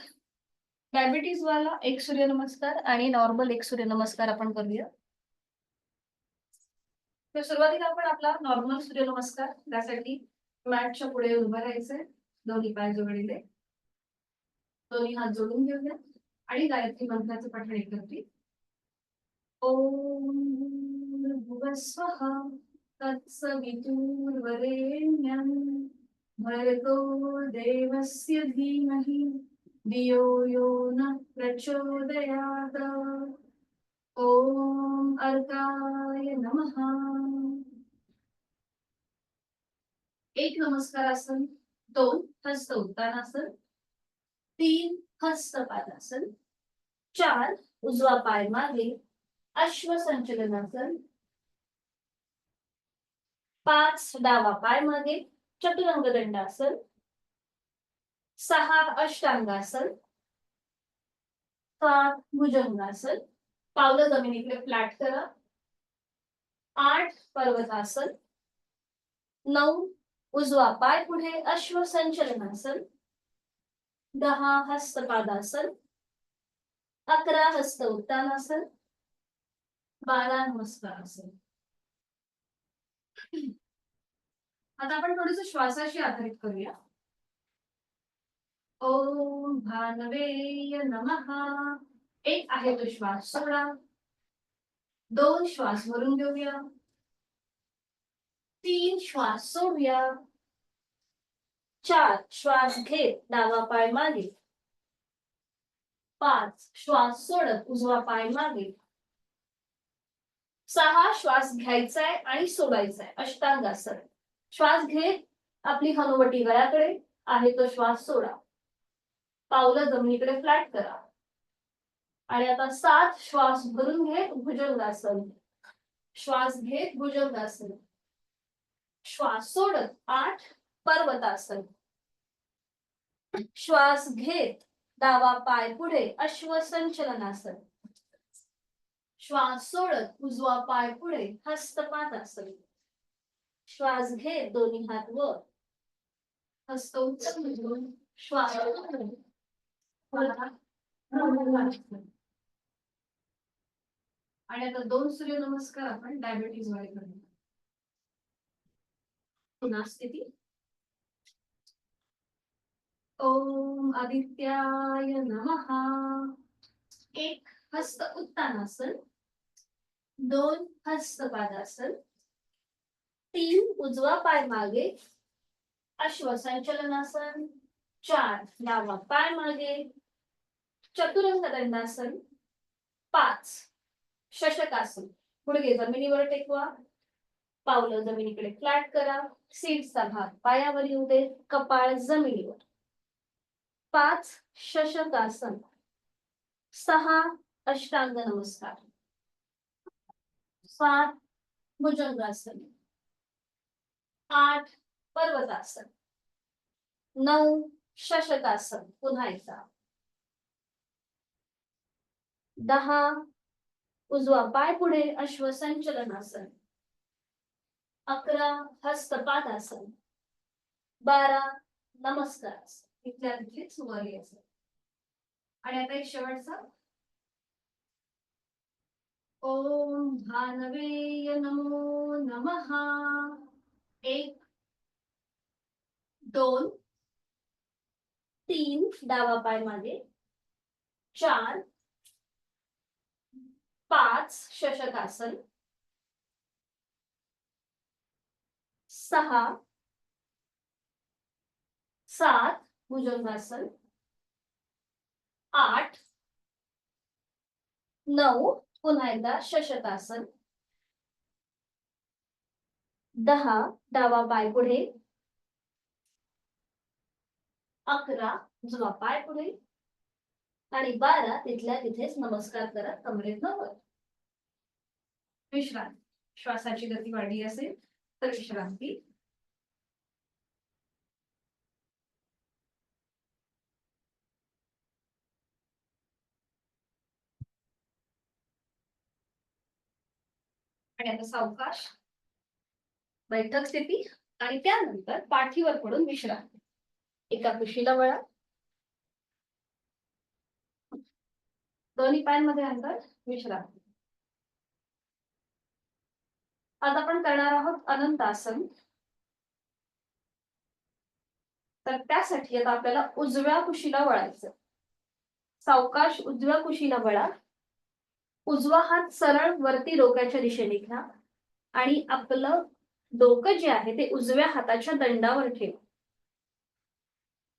डायबिटीज वाला एक सूर्यनमस्कार आणि नॉर्मल एक सूर्यनमस्कार आपण करूया. तर सुरुवातीला आपण आपला नॉर्मल सूर्यनमस्कार, त्यासाठी मॅटच्या पुढे उभं राहायचंय. दोन्ही पाय जोडलेले, दोन्ही हात जोडून घेऊया आणि गायत्री मंत्राचं पठण एकत्रित. ओम भुवस्वः तत्सवितुर्वरेण्यं भर्गो देवस्य धीमहि धियो यो नः प्रचोदयात्. ओम अर्काय नमः. एक नमस्कारासन, 2 हस्त उत्तानासन, 3 हस्त पादासन, 4 उजवा पाय मागे अश्व संचलनासन, 5 डावा पाय मागे चतुरंग दंडासन, 6 अष्टांगासन, 7 भुजंगासन, पावलं जमिनीकडे फ्लॅट करा. 8 पर्वतासन, 9 उजवा पाय पुढे अश्व संचलनासन, 10 हस्तपादासन, 11 हस्त उत्तानासन, 12 नमस्कारासन. आता आपण थोडंसं श्वासाशी आधारित करूया. ओम भानवेय नमः. एक आहे तो श्वास सोडा. 2 श्वास भरून घेऊया. 3 श्वास सोडूया. 4 श्वास घेत डावा पाय मागे. 5 श्वास सोडत उजवा पाय मागे. 6 श्वास घ्यायचाय आणि सोडायचाय, अष्टांगासन. श्वास घेत आपली हनुवटी गळ्याकडे, आहे तो श्वास सोडा. पावलं जमिनीकडे फ्लॅट करा. आणि आता 7 श्वास भरून घेत भुजंगासन. श्वास घेत भुजंगासन. श्वास सोडत 8 पर्वतासन. श्वास घेत डावा पाय पुढे अश्व संचलनासन. श्वास सोडत उजवा पाय पुढे हस्तपादासन. श्वास घेत दोन्ही हात वर, हस्त उंच करून श्वास आणि आता 2 सूर्यनमस्कार आपण डायबिटीज वर करूया. पुन्हा स्थिती. ओम आदित्याय नमः. 1 हस्त उत्तानासन, 2 हस्तपादासन, 3 उजवा पाय मागे अश्व संचलनासन, 4 डावा पाय मागे चतुरंग दंडासन, 5 शशकासन. गुडघे जमिनीवर टेकवा. पावलं जमिनीकडे फ्लॅट करा. सीटचा भाग पायावर येऊ दे. कपाळ जमिनीवर. 5 शशकासन. 6 अष्टांग नमस्कार. 7 भुजंगासन. 8 पर्वतासन. 9 शशकासन. पुन्हा एकदा. 10 उजवा पाय पुढे अश्व संचलनासन. 11 हस्तपादासन. 12 नमस्कारासन. इथल्या तिथेच वर यायचं. आणि आता एक शेवटचा. ओम भानवेय नमो नमः. 1 2 3 डावा पाय मागे. 4 5 शशकासन. 6 7 भुजंगासन. 8 9 पुन्हा एकदा शशकासन. 10 डावा पाय पुढे. 11 उजवा पाय पुढे. आणि 12 तिथल्या तिथेच नमस्कार करत कमरेतनं वर. विश्रांती. श्वासाची गती वाढली असेल तर विश्रांती. आणि आता सावकाश बैठक स्थिती. आणि त्यानंतर पाठीवर पडून विश्रांती. एका कुशीला वळा. दोन्ही पायांमध्ये अंतर. विश्रांती. आज आपण करणार आहोत अनंत आसन. तर त्यासाठी आता आपल्याला उजव्या कुशीला वळायचं. सावकाश उजव्या कुशीला वळा. उजवा हात सरळ वरती डोक्याच्या दिशेने घ्या आणि आपलं डोकं जे आहे ते उजव्या हाताच्या दंडावर ठेवा.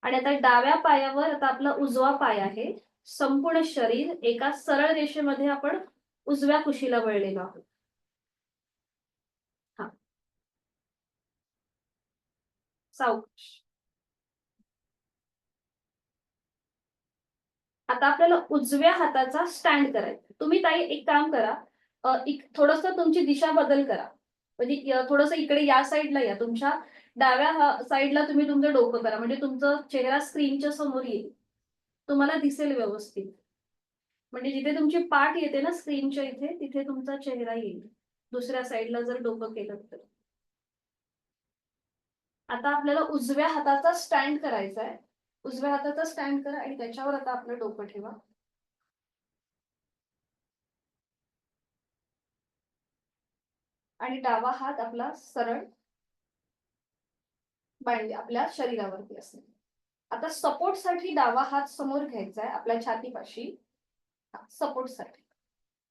आणि आता डाव्या पायावर आता आपला उजवा पाय आहे. संपूर्ण शरीर एका सरळ रेषेमध्ये आपण उजव्या कुशीला वळलेलो आहोत. हा सावकाश. आता आपल्याला उजव्या हाताचा स्टँड करायचा. तुम्ही ताई एक काम करा, थोडस तुमची दिशा बदल करा. म्हणजे थोडस इकडे या साईडला या. तुमच्या डाव्या साईडला तुम्ही तुमचं डोकं करा. म्हणजे तुमचा चेहरा स्क्रीनच्या समोर येईल. तुम्हाला दिसेल व्यवस्थित. म्हणजे जिथे तुमची पाठ येते ना स्क्रीनच्या इथे, तिथे तुमचा चेहरा येईल. दुसऱ्या साईडला जर डोकं केलं तर. आता आपल्याला उजव्या हाताचा स्टँड करायचा आहे. उजव्या हाताचा स्टँड करा आणि त्याच्यावर आता आपलं डोकं ठेवा. आणि डावा हात आपला सरळ मांडी आपल्या शरीरावरती असेल. आता सपोर्ट साठी डावा हात समोर घ्यायचा आहे आपल्या छातीपाशी, सपोर्ट साठी.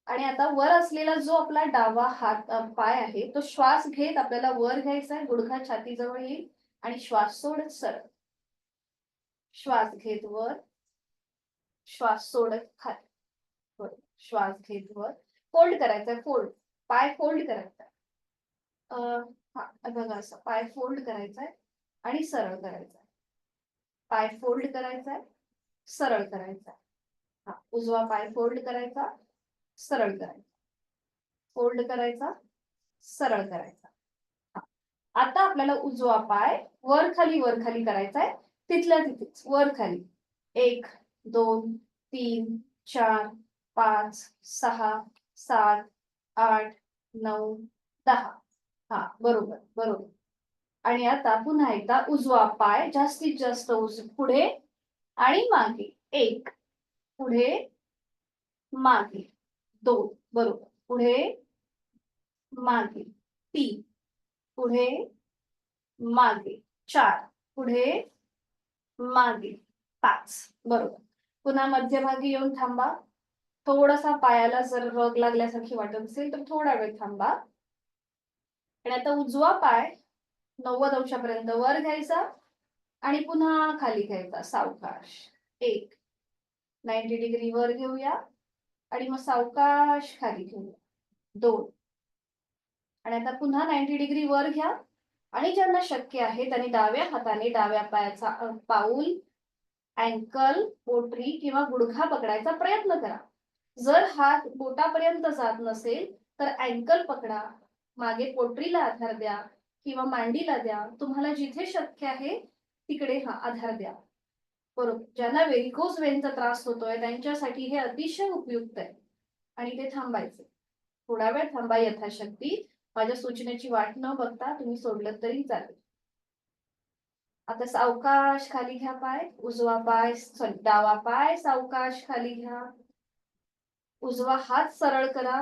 आणि आता वर असलेला जो आपला डावा हात पाय आहे तो श्वास घेत आपल्याला वर घ्यायचा आहे. गुडघा छातीजवळ येईल आणि श्वास सोडत सरळ. श्वास घेत वर, श्वास सोडत खाली. श्वास घेत वर, फोल्ड करायचा, फोल्ड, पाय फोल्ड करायचा. हा बघा असं पाय फोल्ड करायचा आहे आणि सरळ करायचा. पाय फोल्ड करायचा आहे, सरळ करायचा. हा उजवा पाय फोल्ड करायचा, सरळ करायचा, फोल्ड करायचा, सरळ करायचा. आता आपल्याला उजवा पाय वर खाली करायचा आहे. तिथल्या तिथेच वर खाली. 1 2 3 4 5 6 7 8 9 10. हा बरोबर बरोबर. आणि आता पुन्हा एकदा उजवा पाय जास्तीत जास्त पुढे आणि मागे. 1 पुढे मागे, 2 बरोबर, पुढे मागे, 3 पुढे मागे, 4 पुढे मागे, 5 बरोबर. पुन्हा मध्यभागी येऊन थांबा. थोडासा पायाला जर रग लागल्यासारखी वाटत असेल तर थोडा वेळ थांबा. आणि आता उजवा पाय 90 अंशापर्यंत वर घ्यायचा आणि पुन्हा खाली घ्यायचा सावकाश. 1 90 डिग्री वर घेऊया आणि मग सावकाश खाली घेऊया. 2 आणि आता पुन्हा 90 डिग्री वर घ्या आणि ज्यांना शक्य आहे त्यांनी डाव्या हाताने डाव्या पायाचा पाऊल, अँकल, पोटरी किंवा गुडघा पकडायचा प्रयत्न करा. जर हात बोटापर्यंत जात नसेल तर अँकल पकडा, मागे पोटरीला आधार द्या किंवा मांडीला द्या. तुम्हाला जिथे शक्य आहे तिकडे हा आधार द्या. बरोबर. ज्यांना व्हेरिकोज वेनचा त्रास होतोय त्यांच्यासाठी हे अतिशय उपयुक्त आहे. आणि ते थांबायचे. थोडा वेळ थांबा यथाशक्ती. माझ्या सूचनेची वाट न बघता तुम्ही सोडलं तरी चालेल. आता सावकाश खाली घ्या पाय. उजवा पाय डावा पाय सावकाश खाली घ्या. उजवा हात सरळ करा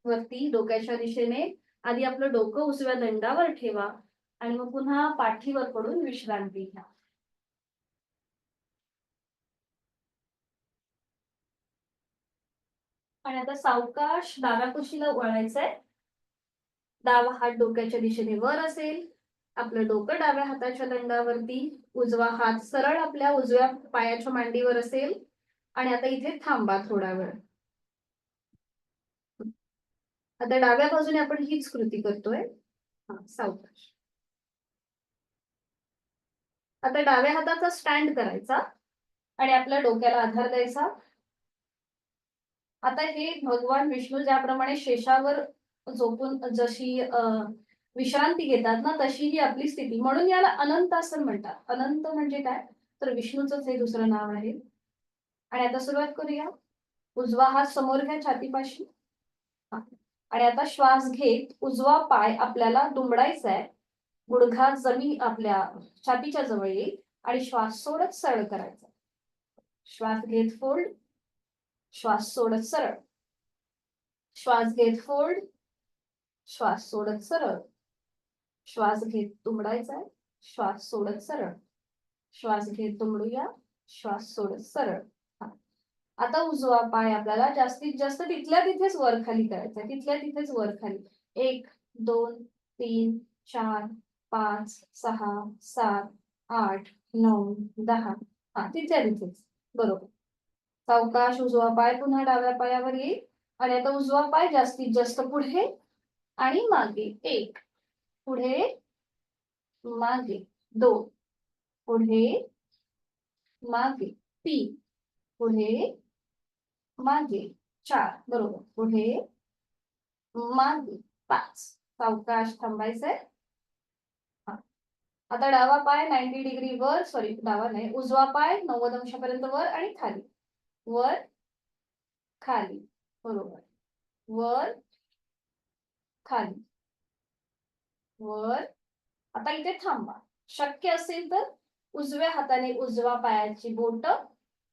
वरती डोक्याच्या दिशेने. आधी आपलं डोकं उजव्या दंडावर ठेवा आणि मग पुन्हा पाठीवर पडून विश्रांती घ्या. आणि आता सावकाश डाव्या कुशीला वळायचंय. डावा हात डोक्याच्या दिशेने वर असेल. आपलं डोकं डाव्या हाताच्या दंडावरती, उजवा हात सरळ आपल्या उजव्या पायाच्या मांडीवर असेल. आणि आता इथे थांबा थोडा वेळ. आता डाव्या बाजूने आपण हीच कृती करतोय. सावकाश. आता डाव्या हाताचा स्टँड करायचा आणि आपल्या डोक्याला आधार द्यायचा. आता हे भगवान विष्णू ज्याप्रमाणे शेषावर झोपून जशी विश्रांती घेतात ना तशी ही आपली स्थिती. म्हणून याला अनंतासन म्हणतात. अनंत म्हणजे काय तर विष्णूचंच हे दुसरं नाव आहे. आणि आता सुरुवात करूया. उजवा हात समोर घ्या छातीपाशी. आणि आता श्वास घेत उजवा पाय आपल्याला दुमडायचा आहे. गुडघा जमीन आपल्या छातीच्या जवळ येईल आणि श्वास सोडत सरळ करायचा. श्वास घेत फोल्ड, श्वास सोडत सरळ, श्वास घेत फोल्ड, श्वास सोडत सरळ, श्वास घेत दुमडायचा आहे, श्वास सोडत सरळ, श्वास घेत दुमडूया, श्वास सोडत सरळ. आता उजवा पाय आपल्याला जास्तीत जास्त तिथल्या तिथेच वर खाली करायचा. तिथल्या तिथेच वर खाली. 1 2 3 4 5 6 7 8 9 10. तिथल्या तिथेच बरोबर. सावकाश उजवा पाय पुन्हा डाव्या पायावर येईल आणि आता उजवा पाय जास्तीत जास्त पुढे आणि मागे. 1 पुढे मागे, 2 पुढे मागे, 3 पुढे मागे, 4 बरोबर, पुढे मागे, 5. सावकाश थांबायचंय. आता डावा पाय 90 डिग्री वर, सॉरी डावा नाही, उजवा पाय 90 अंशापर्यंत वर आणि खाली. वर खाली, बरोबर. वर खाली वर. आता इथे थांबा. शक्य असेल तर उजव्या हाताने उजवा पायाची बोट,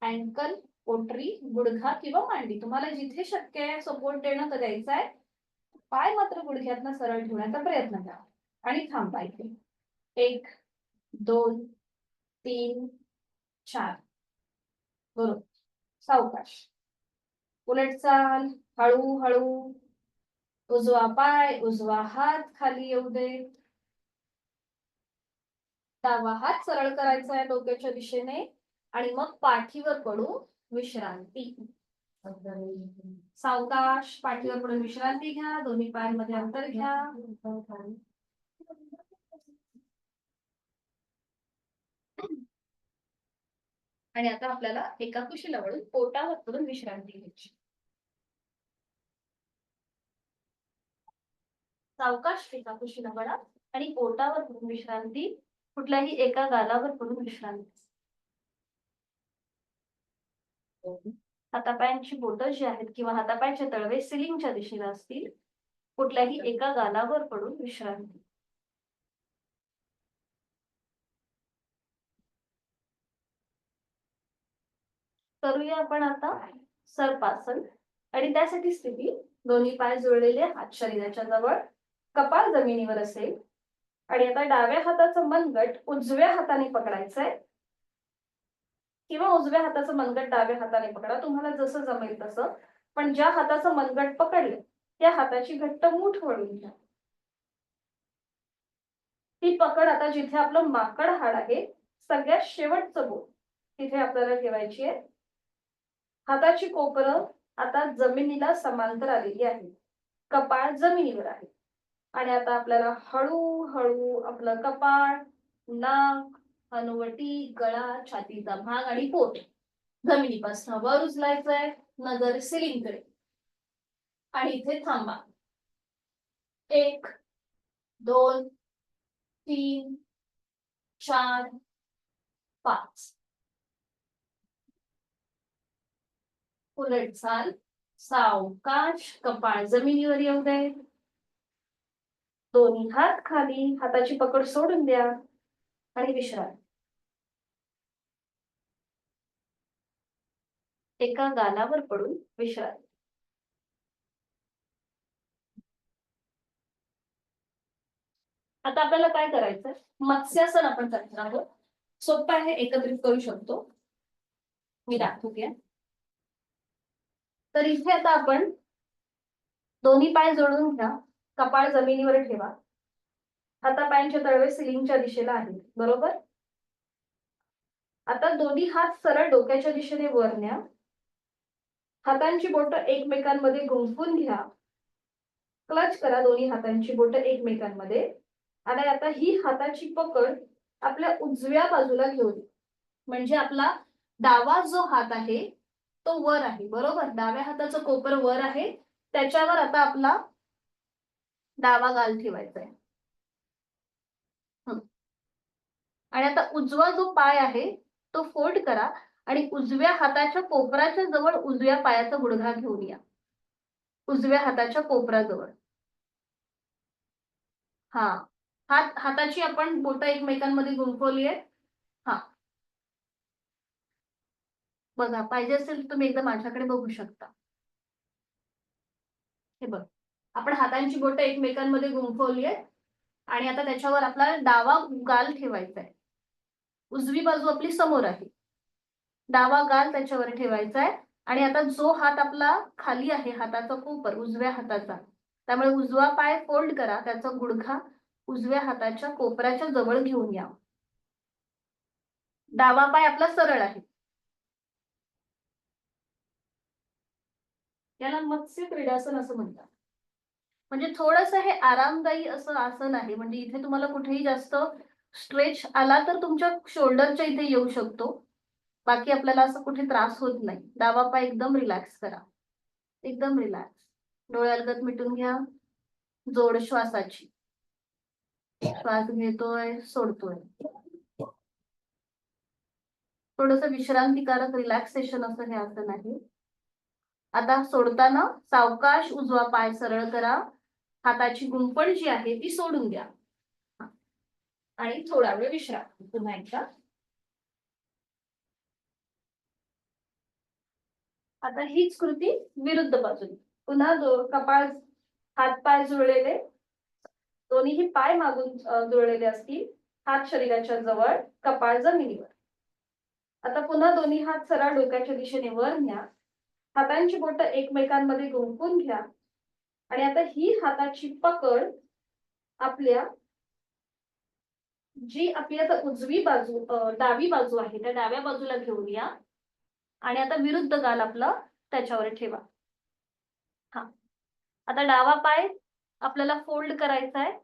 अँकल, पोटरी, गुडघा किंवा मांडी, तुम्हाला जिथे शक्य आहे सपोर्ट देणं तर द्यायचा आहे. पाय मात्र गुडघ्यातनं सरळ ठेवण्याचा प्रयत्न करा आणि थांबा इथे. 1 2 3 4. बरोबर. सावकाश. उलट चाल. हळूहळू. उजवा पाय उजवा हात खाली येऊ दे. डावा हात सरळ करायचा आहे डोक्याच्या दिशेने आणि मग पाठीवर पडू विश्रांती. सावकाश पाठीवर पडून विश्रांती घ्या. दोन्ही पायांमध्ये अंतर घ्या. आणि आता आपल्याला एका कुशीला वळून पोटावर पडून विश्रांती घ्यायची. सावकाश एका कुशीला वळा आणि पोटावर पडून विश्रांती. कुठल्याही एका गालावर पडून विश्रांती. हातापायांची बोटं जी आहेत किंवा हातापायांचे तळवे सिलिंगच्या दिशेला असतील. कुठल्याही एका गालावर पडून विश्रांती. करूया आपण आता सर्पासन. आणि त्यासाठी स्थिती दोन्ही पाय जुळलेले, हात शरीराच्या जवळ, कपाळ जमिनीवर असेल. आणि आता डाव्या हाताचं मनगट उजव्या हाताने पकडायचंय किंवा उजव्या हाताचं मनगट डाव्या हाताने पकडा, तुम्हाला जसं जमेल तसं. पण ज्या हाताचं मनगट पकडले त्या हाताची घट्ट मूठ वळून घ्या. ती पकड आता जिथे आपलं माकड हाड आहे सगळ्यात शेवटचं बोट तिथे आपल्याला ठेवायची आहे. हाताची कोपरं आता जमिनीला समांतर आलेली आहे. कपाळ जमिनीवर आहे. आणि आता आपल्याला हळूहळू आपलं कपाळ, नाक, हनुवटी, गळा, छातीचा भाग आणि पोट जमिनीपासून वर उचलायचंय. नजर सिलिंगकडे. आणि इथे थांबा. 1 2 3 4 5. उलट चाल. सावकाश. कपाळ जमिनीवर येऊ दे. दोन्ही हात खाली. हाताची पकड सोडून द्या आणि विश्रांती. एका गालावर पडून विश्रांती. आता आपल्याला काय करायचंय, मत्स्यासन आपण करणार आहोत. सोपं आहे, एकत्रित करू शकतो. मी दाखवते. तर इथे आता आपण दोन्ही पाय जोडून घ्या. कपाळ जमिनीवर ठेवा. हातापायांचे तळवे सिलिंगच्या दिशेला आहेत. बरोबर. आता दोन्ही हात सरळ डोक्याच्या दिशेने वर न्या. हातांची बोटं एकमेकांमध्ये गुंफून घ्या. क्लच करा दोन्ही हातांची बोटं एकमेकांमध्ये. आणि आता ही हाताची पकड आपल्या उजव्या बाजूला घेऊन, म्हणजे आपला डावा जो हात आहे तो वर आहे. बरोबर. डाव्या हाताचं कोपर वर आहे. त्याच्यावर आता आपला डावा गाल ठेवायचा आहे. आणि आता उजवा जो पाय आहे तो फोल्ड करा आणि उजव्या हाताच्या कोपराच्या जवळ उजव्या पायाचा गुडघा घेऊन या. उजव्या हाताच्या कोपराजवळ. हा. हाताची आपण बोटं एकमेकांमध्ये गुंफवली आहेत. हा. बघा, पाहिजे असेल तर तुम्ही एकदा माझ्याकडे बघू शकता. हे बघ, आपण हातांची बोटं एकमेकांमध्ये गुंफवली आहेत आणि आता त्याच्यावर आपला डावा गाल ठेवायचा आहे. उजवी बाजू आपली समोर आहे. डावा गाल त्याच्यावर ठेवायचा आहे. आणि आता जो हात आपला खाली आहे, हाताचा कोपर उजव्या हाताचा, त्यामुळे उजवा पाय फोल्ड करा. त्याचा गुडघा उजव्या हाताच्या कोपराच्या जवळ घेऊन या. डावा पाय आपला सरळ आहे. याला मत्स्य क्रीडासन असं म्हणतात. म्हणजे थोडंसं हे आरामदायी असं आसन आहे. म्हणजे इथे तुम्हाला कुठेही जास्त स्ट्रेच आला तर तुमच्या शोल्डरच्या इथे येऊ शकतो. बाकी आपल्याला असं कुठे त्रास होत नाही. डावा पाय एकदम रिलॅक्स करा. एकदम रिलॅक्स. डोळे अलगद मिटून घ्या. जोड श्वासाची. श्वास घेतोय, सोडतोय. थोडंसं विश्रांतीकारक रिलॅक्सेशन असं हे आसन आहे. आता सोडताना सावकाश उजवा पाय सरळ करा, हाताची गुंफण जी आहे ती सोडून द्या आणि थोडा वेळ विश्रांती. पुन्हा एकदा. आता हीच कृती विरुद्ध बाजूने. पुन्हा कपाळ, हात पाय जुळलेले, दोन्हीही पाय मागून जुळलेले असतील, हात शरीराच्या जवळ, कपाळ जमिनीवर. आता पुन्हा दोन्ही हात सरळ डोक्याच्या दिशेने वर न्या, हातांची बोटं एकमेकांमध्ये गुंफून घ्या आणि आता ही हाताची पकड आपल्या, जी आपली आता उजवी बाजू, डावी बाजू आहे त्या डाव्या बाजूला घेऊन या आणि आता विरुद्ध गाल आपला त्याच्यावर ठेवा. हा, आता डावा पाय आपल्याला फोल्ड करायचा आहे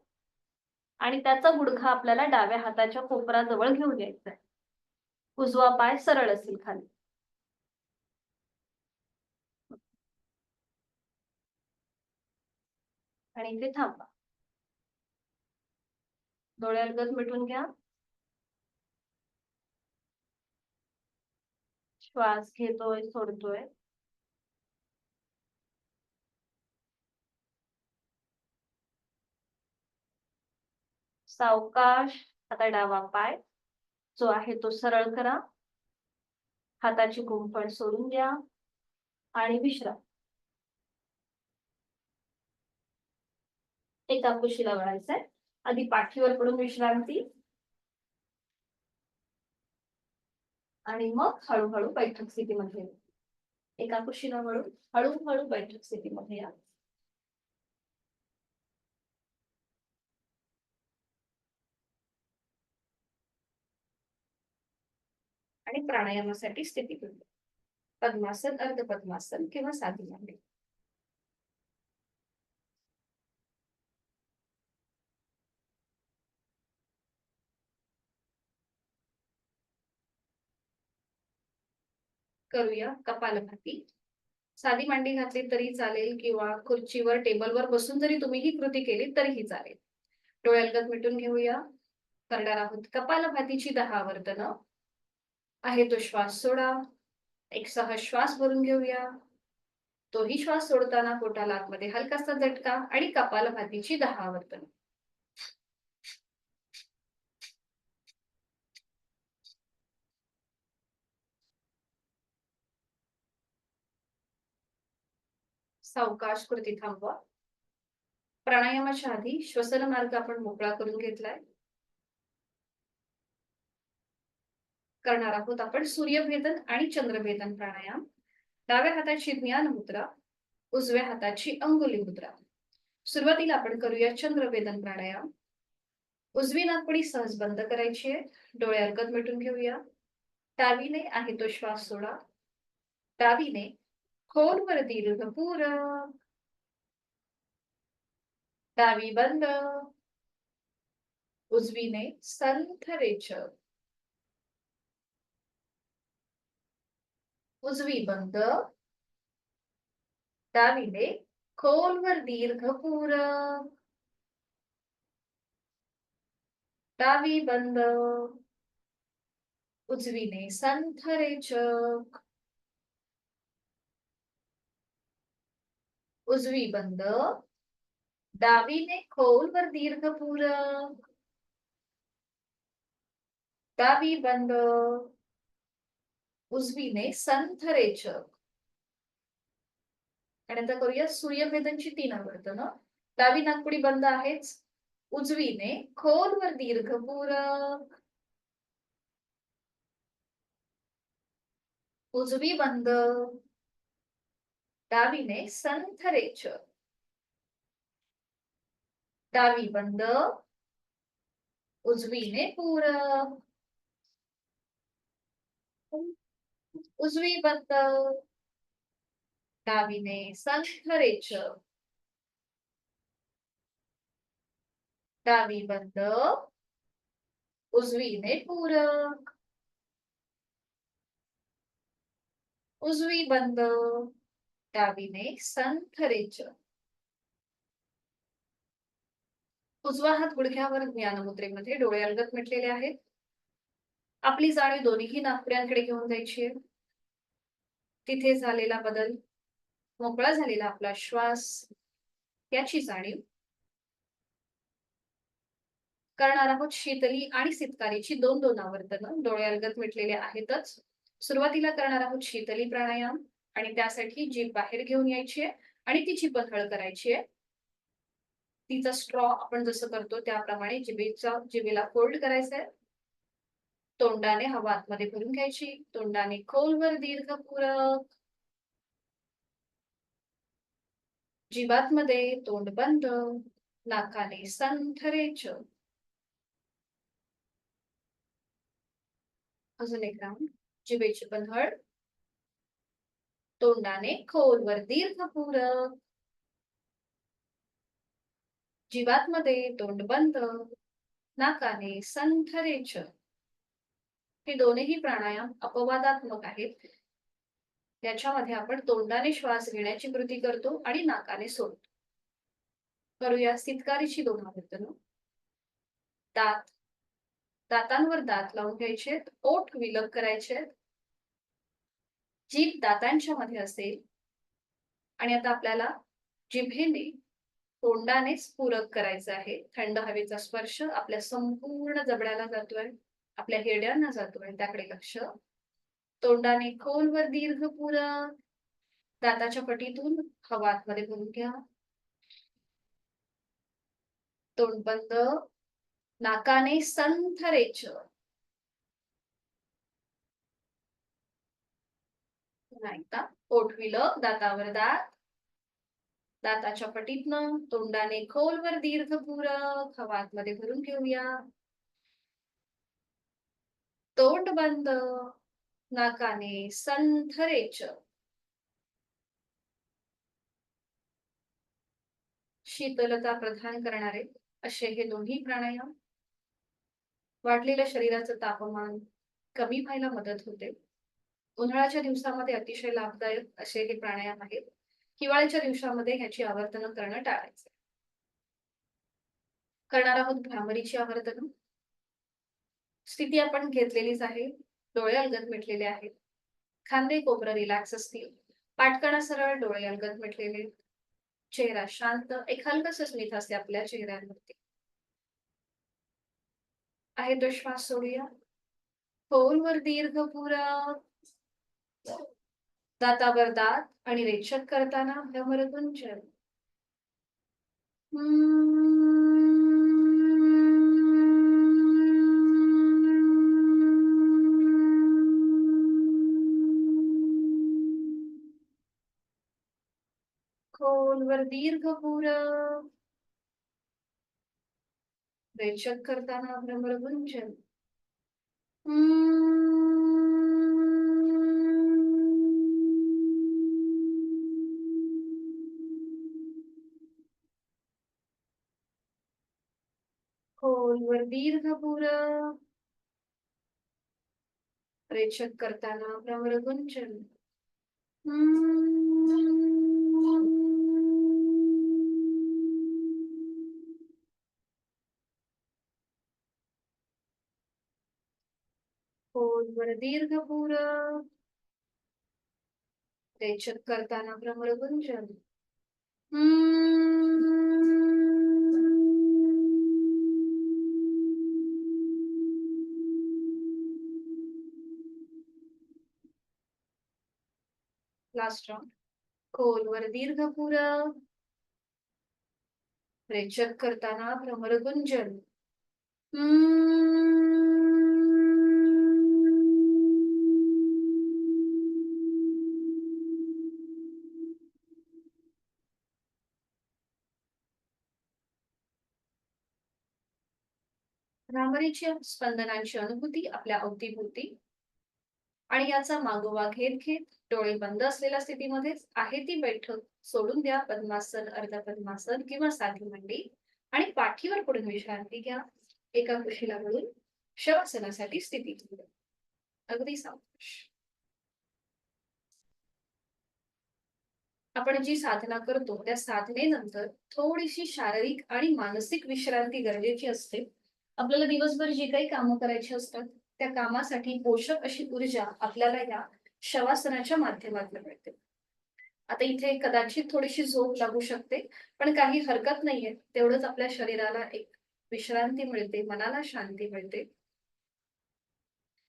आणि त्याचा गुडघा आपल्याला डाव्या हाताच्या कोपराजवळ घेऊन यायचा आहे. उजवा पाय सरळ असेल खाली. आणि इथे थांबा. डोळे अलगद मिटून घ्या. श्वास घेतोय, सोडतोय. सावकाश आता डावा पाय जो आहे तो सरळ करा, हाताची गुंफण सोडून द्या आणि विश्राम. एका कुशीला वळायचंय. आधी पाठीवर पडून विश्रांती आणि मग हळूहळू बैठक स्थितीमध्ये. एका कुशीला वळून हळूहळू बैठक स्थितीमध्ये या. आणि प्राणायामासाठी स्थिती बदलू. पद्मासन, अर्ध पद्मासन किंवा साधी मांडी. करूया कपालभाती. साधी मांडी घातली तरी चालेल किंवा खुर्चीवर, टेबलवर बसून जरी तुम्ही ही कृती केली तरीही चालेल. डोळे अलगद मिटून घेऊया. करणार आहोत कपालभातीची 10 आवर्तनं. आहे तो श्वास सोडा. एक सहज श्वास भरून घेऊया. तोही श्वास सोडताना पोटाला आतमध्ये हलकासा झटका आणि कपालभातीची 10 आवर्तनं. सावकाश कृती थांबवा. प्राणायामाच्या आधी श्वसन मार्ग आपण मोकळा करून घेतलाय. करणार आहोत आपण सूर्यभेदन आणि चंद्रभेदन प्राणायाम. डाव्या हाताची ज्ञान मुद्रा, उजव्या हाताची अंगुली मुद्रा. सुरुवातीला आपण करूया चंद्रभेदन प्राणायाम. उजवी नाकपुडी सहज बंद करायची आहे. डोळे अलगद मिटून घेऊया. डावीने आहे तो श्वास सोडा. डावीने खोलवर दीर्घ पूरक. डावी बंद. उजवीने संथ रेचक. उजवी बंद. डावीने खोलवर दीर्घ पूरक. डावी बंद. उजवीने संथ रेचक. उजवी बंद. डावीने खोलवर दीर्घ पूरक. डावी बंद. उजवीने संथ रेचक. आणि आता करूया सूर्यभेदनची 3 आवर्तनं. डावी नाकपुडी बंद आहेच. उजवीने खोलवर दीर्घ पूरक. उजवी बंद. डावीने संथ रेचक. डावी बंद. उजवीने पूरक. उजवी बंद. डावीने संथ रेचक. डावी बंद. उजवीने पूरक. उजवी बंद. डावीने संथ रेचक. उजवा हात गुडघ्यावर ज्ञानमुद्रेमध्ये, डोळे अलगद मिटलेले आहेत. आपली जाणीव दोन्ही नाकपुड्यांकडे घेऊन जायची आहे. तिथे झालेला बदल मोकळा झालेला आपला श्वास याची जाणीव करणार आहोत. शीतली आणि सितकारीची 2-2 आवर्तनं डोळे अलगद मिटलेले आहेतच. सुरुवातीला करणार आहोत शीतली प्राणायाम आणि त्यासाठी जीभ बाहेर घेऊन यायची आहे आणि ती जीभ बंद करायची आहे. तिचा स्ट्रॉ आपण जसं करतो त्याप्रमाणे जिभेला फोल्ड करायचा आहे. तोंडाने हवा आतमध्ये भरून घ्यायची. तोंडाने खोलवर दीर्घ पूरक. जिभातमध्ये तोंड बंद. नाकाने संथ अजून एक राऊंड. जिभेची बंधड. तोंडाने खोलवर दीर्घ पूरक. जिभातमध्ये तोंड बंद. नाकाने संथ हे दोन्ही प्राणायाम अपवादात्मक आहेत. त्याच्यामध्ये आपण तोंडाने श्वास घेण्याची कृती करतो आणि नाकाने सोडतो. करूया सितकारीची 2 आवर्तनं. दातांवर दात लावून घ्यायचे, ओठ विलग करायचे, जीभ दातांच्या मध्ये असेल आणि आता आपल्याला जिभेने तोंडानेच पूरक करायचं आहे. थंड हवेचा स्पर्श आपल्या संपूर्ण जबड्याला जातोय, आपल्या हिरड्यांना जातोय, त्याकडे लक्ष. तोंडाने खोलवर दीर्घ पूरक. दाताच्या पटीतून हवा आतमध्ये भरून घ्या. तोंड बंद. नाकाने संथ ओठ विलग, दातावर दात. दाताच्या पटीतनं तोंडाने खोलवर दीर्घ पूरक. हवा आतमध्ये भरून घेऊया. तोंड बंद. नाकाने संथ शीतलता प्रदान करणारे असे हे दोन्ही प्राणायाम वाढलेल्या शरीराचं तापमान कमी व्हायला मदत होते. उन्हाळ्याच्या दिवसामध्ये अतिशय लाभदायक असे हे प्राणायाम आहेत. हिवाळ्याच्या दिवसामध्ये ह्याची आवर्तनं करणं टाळायचं. करणार आहोत भ्रामरीची आवर्तनं. स्थिती आपण घेतलेलीच आहे. डोळे अलगद मिटलेले आहेत. खांदे कोपरं रिलॅक्स असतील. पाठकणा सरळ, डोळे अलगद मिटलेले, चेहरा शांत. एक हलकसं स्मित असते आपल्या चेहऱ्यावरती. आहे तो श्वास सोडूया. खोलवर दीर्घ पूरक. दातावर दात आणि रेचक करताना भ्रमरगुंजन. खोलवर दीर्घ पूरक. रेचक करताना भ्रमरगुंजन. खोलवर दीर्घ पूरक. रेचक करताना भ्रमरगुंजन. खोलवर दीर्घ पूरक. रेचक करताना भ्रमरगुंजन. Last round. खोलवर दीर्घ पूरक. रेचक करताना भ्रमरगुंजन. भ्रामरीच्या स्पंदनांची अनुभूती आपल्या अवतीभोवती आणि याचा मागोवा घेत घेत डोळे बंद असलेल्या स्थितीमध्येच आहे ती बैठक सोडून द्या. पद्मासन, अर्ध पद्मासन किंवा साधी मांडी आणि पाठीवर पडून विश्रांती घ्या. एका कुशीला वळून शवासनासाठी स्थितीत घ्या. अगदी सावकाश. आपण जी साधना करतो त्या साधनेनंतर थोडीशी शारीरिक आणि मानसिक विश्रांती गरजेची असते. आपल्याला दिवसभर जी काही कामं करायची असतात त्या कामासाठी पोषक अशी ऊर्जा आपल्याला या शवासनाच्या माध्यमातून मिळते. आता इथे कदाचित थोडीशी झोप लागू शकते, पण काही हरकत नाहीये. तेवढंच आपल्या शरीराला एक विश्रांती मिळते, मनाला शांती मिळते.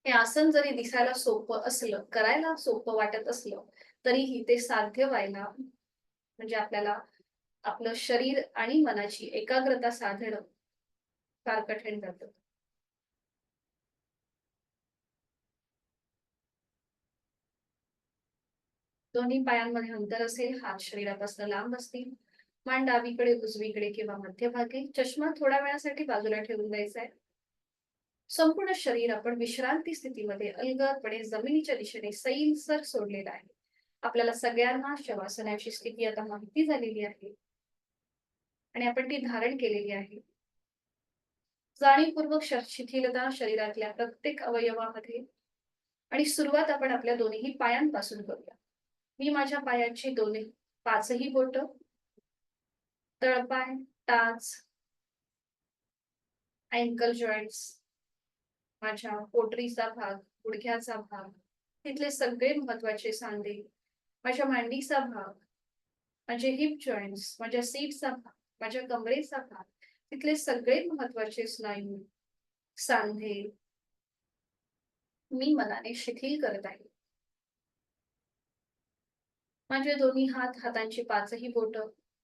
हे आसन जरी दिसायला सोपं असलं, करायला सोपं वाटत असलं, तरीही ते साध्य व्हायला म्हणजे आपल्याला आपलं शरीर आणि मनाची एकाग्रता साधणं फार कठीण जातं. दोन्ही पायांमध्ये अंतर असेल, हात शरीरापासून लांब असतील, मान डावीकडे, उजवीकडे किंवा मध्यभागी. चष्मा थोड्या वेळासाठी बाजूला ठेवून द्यायचा आहे. संपूर्ण शरीर आपण विश्रांती स्थितीमध्ये अलगदपणे जमिनीच्या दिशेने सैलसर सोडलेलं आहे. आपल्याला सगळ्यांना शवासनाची स्थिती आता माहिती झालेली आहे आणि आपण ती धारण केलेली आहे. जाणीवपूर्वक शिथिलता शरीरातल्या प्रत्येक अवयवामध्ये आणि सुरुवात आपण आपल्या दोन्ही पायांपासून करूया. मी माझ्या पायाची दोन्ही पाचही बोट, तळपाय, टाच, अँकल जॉईंट्स, माझ्या पोटरीचा भाग, गुडघ्याचा भाग, तिथले सगळे महत्वाचे सांधे, माझ्या मांडीचा भाग, माझे हिप जॉईंट्स, माझ्या सीटचा भाग, माझ्या कमरेचा भाग, तिथले सगळे महत्वाचे स्नायू, सांधे मी मनाने शिथिल करत आहे. माझे दोन्ही हात, हातांची पाचही बोट,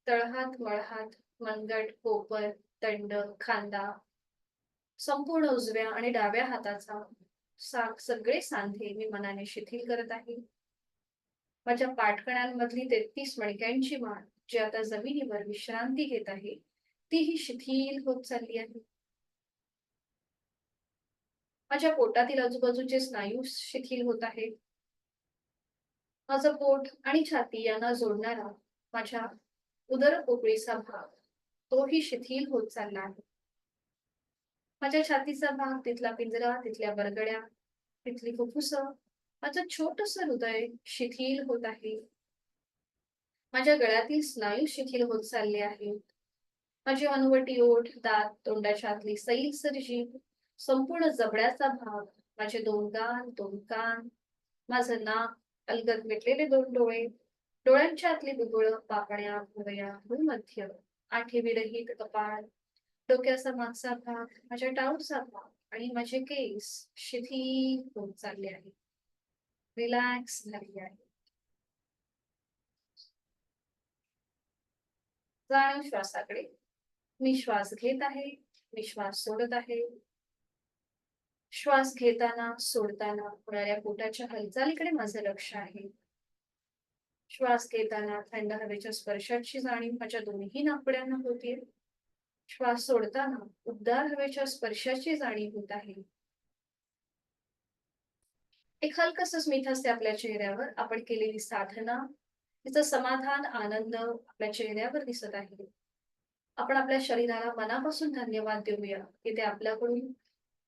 तळहात, मळहात, मनगट, कोपर, दंड, खांदा, संपूर्ण उजव्या आणि डाव्या हाताचा सगळे सांधे मी मनाने शिथिल करत आहे. माझ्या पाठकण्यांमधली 33 मणक्यांची माळ जी आता जमिनीवर विश्रांती घेत आहे, तीही शिथिल होत चालली आहे. माझ्या पोटातील आजूबाजूचे स्नायू शिथिल होत आहेत. माझं पोट आणि छाती यांना जोडणारा माझ्या उदर पोकळीचा भाग तोही शिथिल होत चालला आहे. माझ्या छातीचा भाग, तिथला पिंजरा, तिथल्या बरगड्या, तिथली फुफ्फुस, माझं छोटस हृदय शिथिल होत आहे. माझ्या गळ्यातील स्नायू शिथिल होत चालले आहेत. माझी हनुवटी, ओठ, दात, तोंडाच्या आतली सैलसर जीभ, संपूर्ण जबड्याचा भाग, माझे दोन गाल, दोन कान, माझं नाक, अलगद मिटलेले दोन डोळे, डोळ्यांच्या आतली बुबुळ, पापण्या, भुवया, भूमध्य, आठी विरहित कपाळ, डोक्याचा मागचा भाग, माझ्या टाळूचा भाग आणि माझे केस शिथिल होत चालले आहेत, रिलॅक्स झाली आहे. जाणीव श्वासाकडे. मी श्वास घेत आहे, मी श्वास सोडत आहे. श्वास घेताना सोडताना होणाऱ्या पोटाच्या हालचालीकडे माझं लक्ष आहे. श्वास घेताना थंड हवेच्या स्पर्शाची जाणीव माझ्या दोन्ही नाकपुड्यांना होते. श्वास सोडताना उबदार हवेच्या स्पर्शाची जाणीव होत आहे. एक हलकस स्मित हास्य आपल्या चेहऱ्यावर. आपण केलेली साधना, तिचं समाधान, आनंद आपल्या चेहऱ्यावर दिसत आहे. आपण आपल्या शरीराला मनापासून धन्यवाद देऊया की ते आपल्याकडून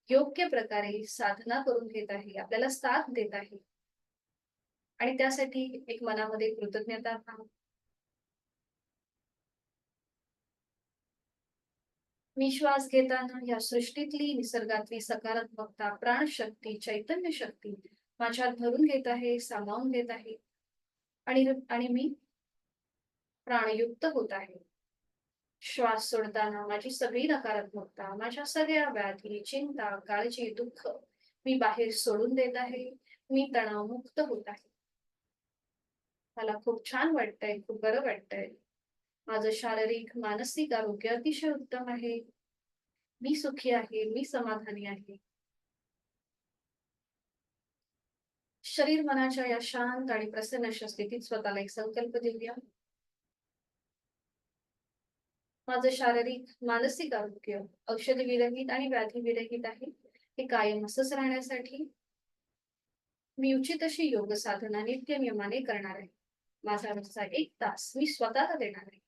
योग्य प्रकारे साधना करून घेत आहे, आपल्याला साथ देत आहे आणि त्यासाठी एक मनामध्ये कृतज्ञता भाव. मी श्वास घेताना या सृष्टीतली, निसर्गातली सकारात्मकता, प्राणशक्ती, चैतन्य शक्ती माझ्यात भरून घेत आहे, सामावून घेत आहे आणि आणि मी प्राणयुक्त होत आहे. श्वास सोडताना माझी सगळी नकारात्मकता, माझ्या सगळ्या व्याधी, चिंता, काळजी, दुःख मी बाहेर सोडून देत आहे. मी तणावमुक्त होत आहे. मला खूप छान वाटतंय, खूप बरं वाटतंय. माझं शारीरिक, मानसिक आरोग्य अतिशय उत्तम आहे. मी सुखी आहे, मी समाधानी आहे. शरीर मनाच्या या शांत आणि प्रसन्न अशा स्थितीत स्वतःला एक संकल्प देऊया. माझं शारीरिक, मानसिक आरोग्य औषध विरहित आणि व्याधी विरहित आहे. हे कायम असंच राहण्यासाठी मी उचित अशी योग साधना नित्य नियमाने करणार आहे. माझा रोजचा 1 तास मी स्वतःला देणार आहे.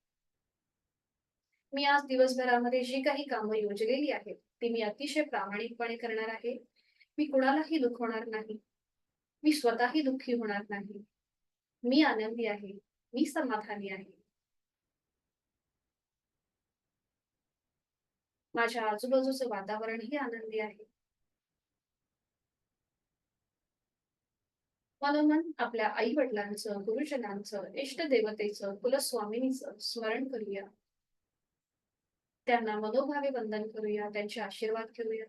मी आज दिवसभरामध्ये जी काही कामं योजलेली आहेत, ती मी अतिशय प्रामाणिकपणे करणार आहे. मी कुणालाही दुखवणार नाही. मी स्वतःही दुःखी होणार नाही. मी आनंदी आहे. मी समाधानी आहे. माझ्या आजूबाजूचं वातावरणही आनंदी आहे. मनोमन आपल्या आई वडिलांचं, गुरुजनांचं, इष्ट देवतेचं, कुलस्वामिनीचं स्मरण करूया. त्यांना मनोभावे वंदन करूया, त्यांचे आशीर्वाद घेऊया.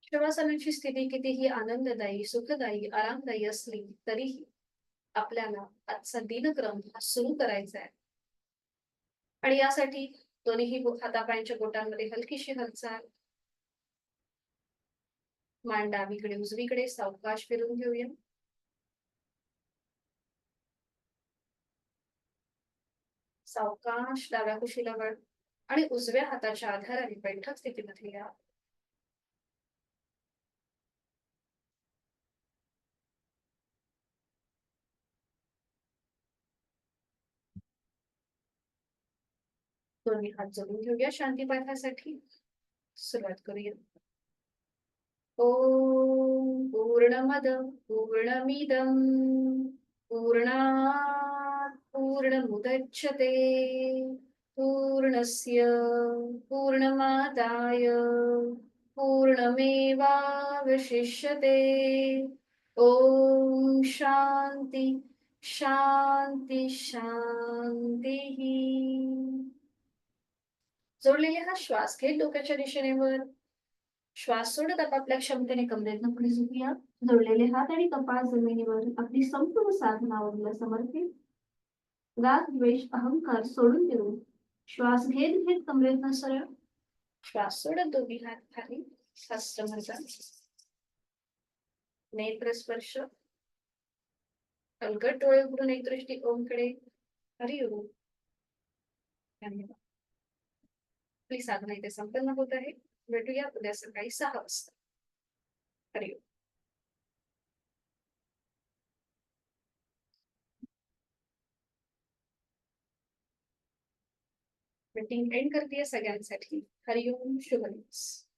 शवासनाची स्थिती कितीही आनंददायी, सुखदायी, आरामदायी असली तरीही आपल्याला आजचा दिनक्रम हा सुरू करायचा आहे. आणि यासाठी दोन्हीही हातापायांच्या बोटांमध्ये हलकीशी हालचाल, मान डावीकडे उजवीकडे सावकाश फिरून घेऊया. सावकाश डाव्या कुशीला वळ आणि उजव्या हाताच्या आधाराने बैठक स्थितीमध्ये या. दोन्ही हात जोडून घेऊया शांतीपाठासाठी. सुरुवात करूया. ओम पूर्णमद पूर्णमिदं पूर्णात् पूर्णमुदच्यते पूर्णस्य पूर्णमादाय पूर्णमेवावशिष्यते. ओम शांती शांती शांती. जोडलेले हा श्वास घे डोक्याच्या दिशेने वर. श्वास सोडत आपापल्या क्षमतेने कमरेतनं पुढे झुकूया. जोडलेले हात आणि कपाळ जमिनीवर आपली संपूर्ण साधनावरला समर्पित. राग द्वेष अहंकार सोडून देऊन श्वास घेत घेत कमरेतनं सरळ. श्वास सोडत दोन्ही हात खाली हस्तमर्जन. नेत्र स्पर्श. हलकट डोळे उघडून एक दृष्टी ओमकडे. हरि ओम. धन्यवाद. आपली साधना इथे संपन्न होत आहे. भेटूया उद्या सकाळी 6 वाजता. हरि ओम. मीटिंग एंड करते सगळ्यांसाठी. हरि ओम. शुभ दिवस.